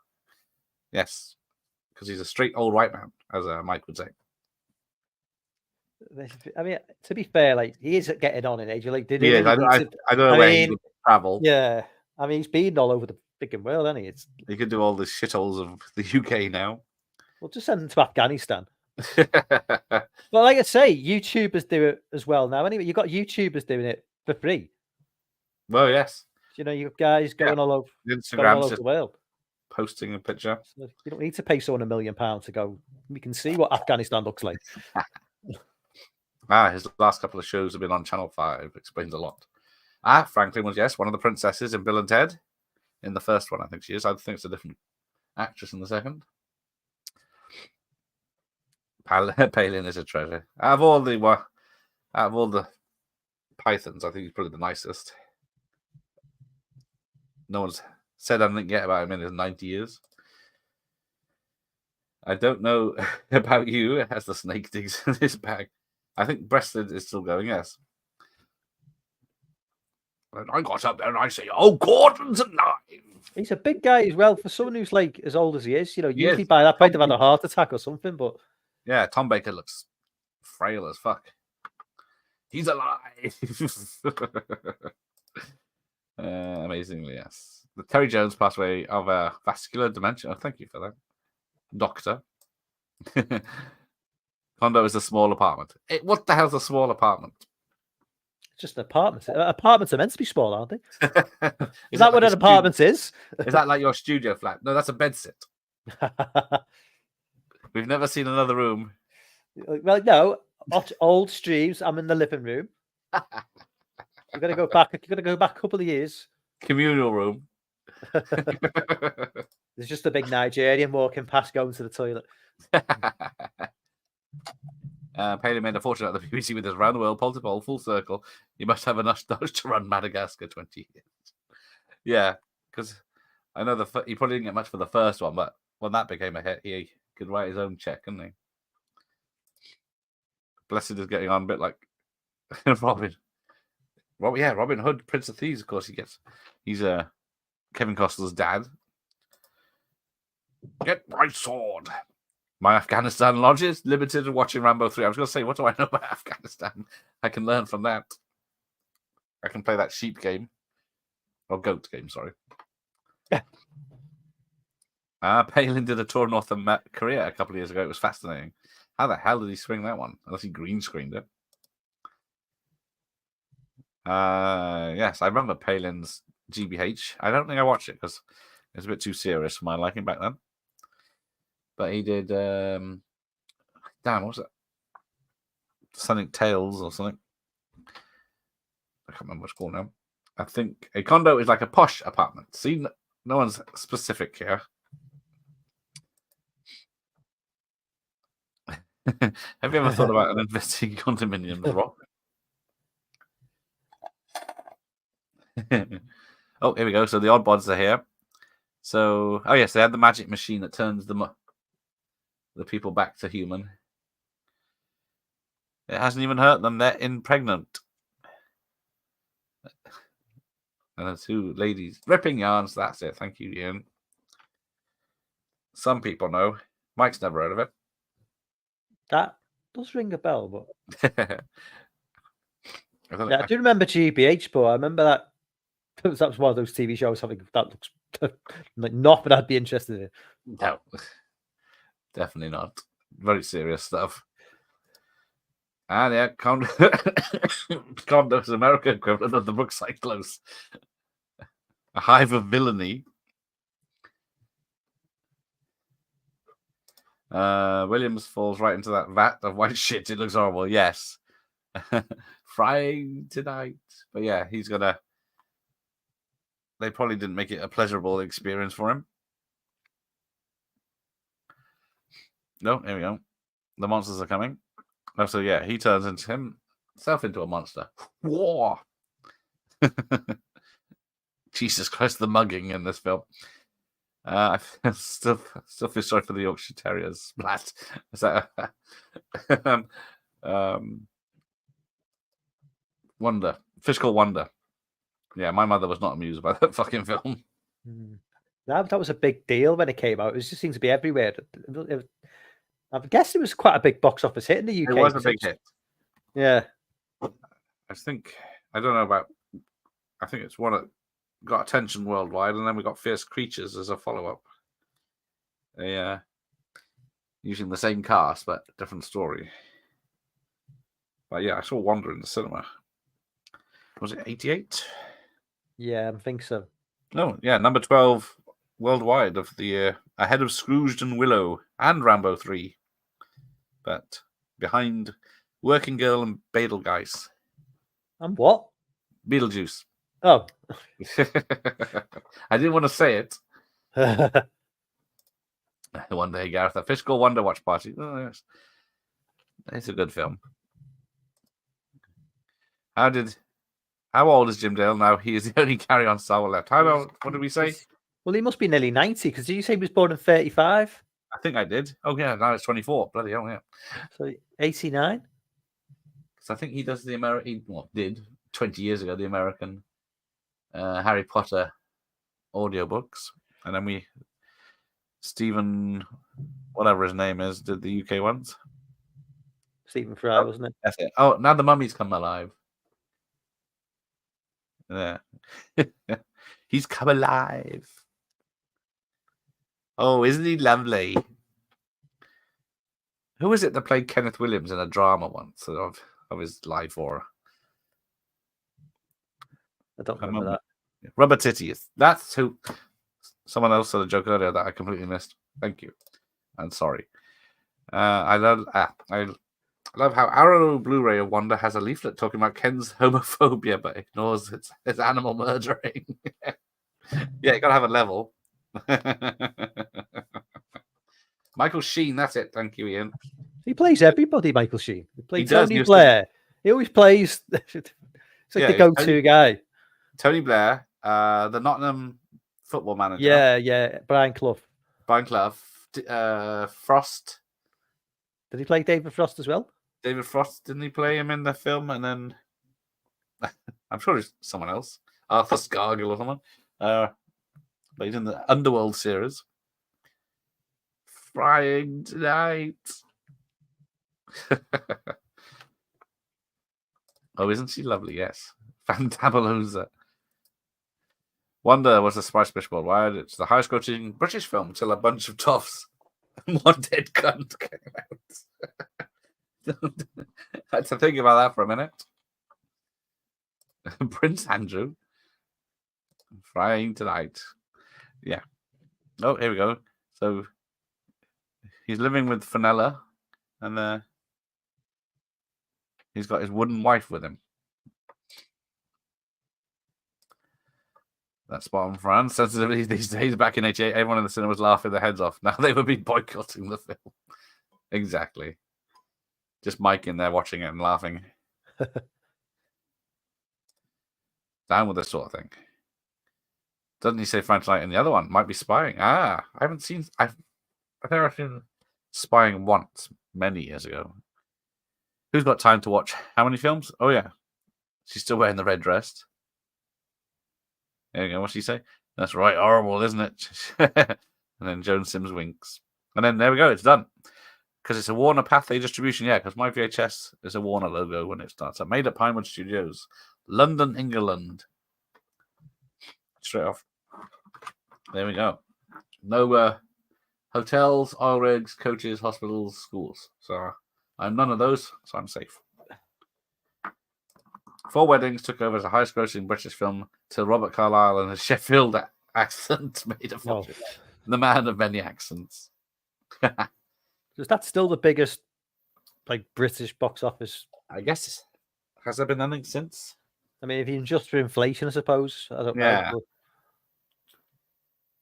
Yes, because he's a straight old white man, as Mike would say. I mean, to be fair, like he is getting on in age. Like, did he? I don't know where he would travel. Yeah, I mean, he's been all over the freaking world, hasn't he? He could do all the shitholes of the UK now. Well, just send him to Afghanistan. But like I say, YouTubers do it as well now. Anyway, you've got YouTubers doing it for free. Well, yes. You know, you've got guys going all over Instagram, the world, posting a picture. So you don't need to pay someone £1 million to go. We can see what Afghanistan looks like. His last couple of shows have been on Channel 5. Explains a lot. Franklin was, one of the princesses in Bill and Ted. In the first one, I think she is. I think it's a different actress in the second. Palin is a treasure. Out of all the pythons, I think he's probably the nicest. No one's said anything yet about him in his 90 years. I don't know about you as the snake digs in his bag. I think Breasted is still going, yes. And I got up there and I say, "Oh, Gordon's alive." He's a big guy as well. For someone who's like as old as he is, you know, usually by that point they've had a heart attack or something. But yeah, Tom Baker looks frail as fuck. He's alive. Amazingly, yes. The Terry Jones passed away of vascular dementia. Oh, thank you for that, Doctor. Condo is a small apartment. What the hell's a small apartment? It's just an apartment. Apartments are meant to be small, aren't they? Is that what an apartment is? Is that like your studio flat? No, that's a bedsit. We've never seen another room. Well, no, old streams. I'm in the living room. You're gonna go back. You're gonna go back a couple of years. Communal room. There's just a big Nigerian walking past, going to the toilet. Paley made a fortune at the BBC with his round the world multiple full circle. You must have enough dodge to run Madagascar 20 years. Yeah, because I know he probably didn't get much for the first one, but when that became a hit, he could write his own check, couldn't he? Blessed is getting on a bit like Robin. Robin Hood, Prince of Thieves. Of course, he's Kevin Costner's dad. Get my sword. My Afghanistan lodges limited to watching Rambo 3. I was going to say, what do I know about Afghanistan? I can learn from that. I can play that sheep game. Or goat game, sorry. Palin did a tour of North Korea a couple of years ago. It was fascinating. How the hell did he swing that one? Unless he green screened it. Yes, I remember Palin's GBH. I don't think I watched it because it was a bit too serious for my liking back then. But he did, what was it? Something Tales or something. I can't remember what it's called now. I think a condo is like a posh apartment. See, no one's specific here. Have you ever thought about investing in condominiums, Rob? Oh, here we go. So the odd bods are here. So, oh yes, they had the magic machine that turns the people back to human. It hasn't even hurt them. They're impregnant. And the two ladies ripping yarns. That's it. Thank you, Ian. Some people know. Mike's never heard of it. That does ring a bell, but I do remember GBH, but I remember that was one of those TV shows. Something that looks like nothing I'd be interested in. No, definitely not. Very serious stuff. And yeah, Condo's American equivalent of the Brookside Close. A hive of villainy. Williams falls right into that vat of white shit. It looks horrible. Yes. Frying tonight. But yeah, he's gonna. They probably didn't make it a pleasurable experience for him. No, here we go. The monsters are coming. Oh, so yeah, he turns himself into a monster. War. Jesus Christ, the mugging in this film. I still feel sorry for the Yorkshire Terriers. Splat. Is that Wonder. Fish Called Wonder. Yeah, my mother was not amused by that fucking film. That was a big deal when it came out. It just seemed to be everywhere. I guess it was quite a big box office hit in the UK. It was a big hit. Yeah. I think it's one that got attention worldwide, and then we got Fierce Creatures as a follow-up. They using the same cast but different story. But yeah, I saw Wonder in the cinema. Was it 88? Yeah, I think so. Oh yeah, number 12 worldwide of the year, ahead of Scrooged and Willow and Rambo 3, but behind Working Girl and Betelgeuse. And what? Beetlejuice. Oh. I didn't want to say it. One day, Gareth, a Fish Called Wonder watch party. Oh, yes. It's a good film. How old is Jim Dale now? He is the only carry-on star left. How old? What did we say? Well, he must be nearly 90, because did you say he was born in 35? I think I did. Oh, yeah, now it's 24. Bloody hell, yeah. So 89? Because I think he does did 20 years ago, the American Harry Potter audiobooks. And then Stephen, whatever his name is, did the UK ones. Stephen Fry, wasn't it? That's it. Oh, now the Mummy's come alive. Yeah. He's come alive. Oh, isn't he lovely? Who is it that played Kenneth Williams in a drama once of his life aura? I don't remember that. Rubber Titties. That's who. Someone else said a joke earlier that I completely missed. Thank you. I'm sorry. I love how Arrow Blu-ray of Wonder has a leaflet talking about Ken's homophobia, but ignores its animal murdering. Yeah, you gotta have a level. Michael Sheen, that's it. Thank you, Ian. He plays everybody, Michael Sheen. He played does, Tony Blair. He always plays. It's like the go-to guy. Tony Blair, the Nottingham football manager. Yeah. Brian Clough. Frost. Did he play David Frost as well? David Frost, didn't he play him in the film? And then I'm sure it's someone else. Arthur Scargill or someone. But he's in the Underworld series. Frying tonight. Oh, isn't she lovely? Yes. Fantabulous. Wonder was the Spice Fish Worldwide. It's the highest grossing British film until a bunch of toffs and one dead cunt came out. I had to think about that for a minute. Prince Andrew. Frying tonight. Yeah. Oh, here we go. So he's living with Fenella, and he's got his wooden wife with him. That's spot on, Fran. Sensitivity these days. Back in '88, everyone in the cinema was laughing their heads off. Now they would be boycotting the film. Exactly. Just Mike in there watching it and laughing. Down with this sort of thing. Doesn't he say Fran tonight in the other one? Might be spying. I haven't seen. I think I've seen spying once many years ago. Who's got time to watch how many films? Oh yeah, she's still wearing the red dress. There you go. What's she say? That's right, horrible, isn't it? And then Joan Sims winks. And then there we go. It's done. Because it's a Warner Pathé distribution. Yeah, because my VHS is a Warner logo when it starts. I made at Pinewood Studios, London, England. Straight off. There we go. No hotels, oil rigs, coaches, hospitals, schools. So I'm none of those, so I'm safe. 4 Weddings took over as the highest grossing British film till Robert Carlyle and his Sheffield accent made a fortune. The man of many accents. Is that still the biggest British box office? I guess. Has there been anything since? I mean, if you adjust for inflation, I suppose. I don't know. But...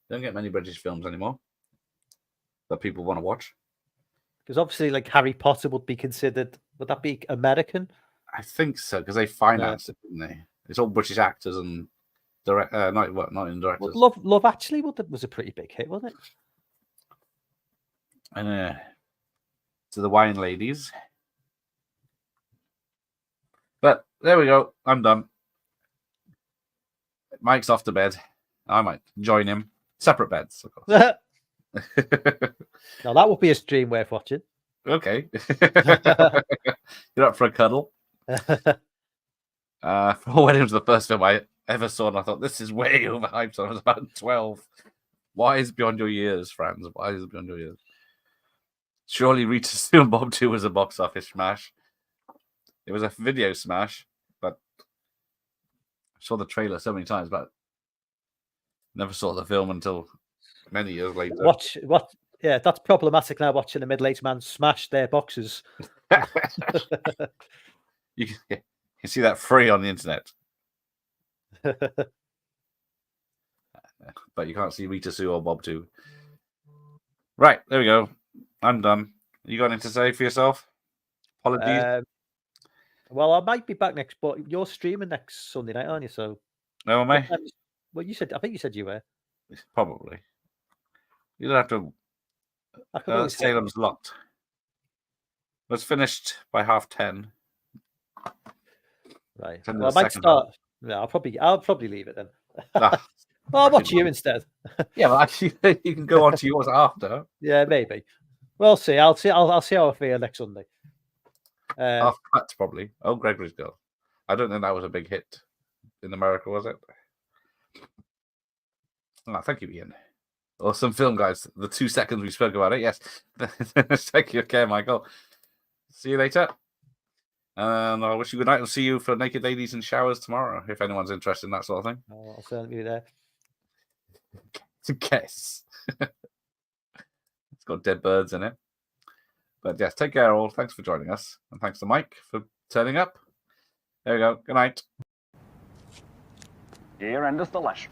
Don't get many British films anymore that people want to watch. Because obviously, Harry Potter would be considered. Would that be American? I think so, because they financed it, didn't they? It's all British actors and not in directors. Well, Love Actually was a pretty big hit, wasn't it? And to the wine ladies. But there we go. I'm done. Mike's off to bed. I might join him. Separate beds, of course. Now that would be a stream worth watching. Okay. You're up for a cuddle. 4 Weddings was the first film I ever saw, and I thought this is way overhyped. So I was about 12. Why is Beyond Your Years, Franz? Why is it Beyond Your Years? Surely Rita Sue and Bob 2 was a box office smash. It was a video smash, but I saw the trailer so many times, but never saw the film until many years later. Yeah, that's problematic now, watching a middle-aged man smash their boxes. You can see that free on the internet. But you can't see Rita Sue or Bob 2. Right, there we go. I'm done. You got anything to say for yourself? Apologies. Well, I might be back but you're streaming next Sunday night, aren't you? So, no, am I? Well, I think you said you were. Probably. You don't have to. Salem's Lot. It was finished by 10:30. Right. Well, I might start. Yeah, I'll probably leave it then. Well, I'll watch you instead. Yeah, well, actually, you can go on to yours after. Yeah, maybe. We'll see. I'll see how I feel next Sunday. Half Cuts, probably. Oh, Gregory's Girl. I don't think that was a big hit in America, was it? Oh, thank you, Ian. Awesome film, guys. The 2 seconds we spoke about it, yes. Thank you, okay, Michael. See you later. And I wish you good night. I'll see you for Naked Ladies in Showers tomorrow, if anyone's interested in that sort of thing. I'll certainly be there. It's a guess. It's got dead birds in it. But yes, take care all. Thanks for joining us. And thanks to Mike for turning up. There we go. Good night. Dear end is the lash.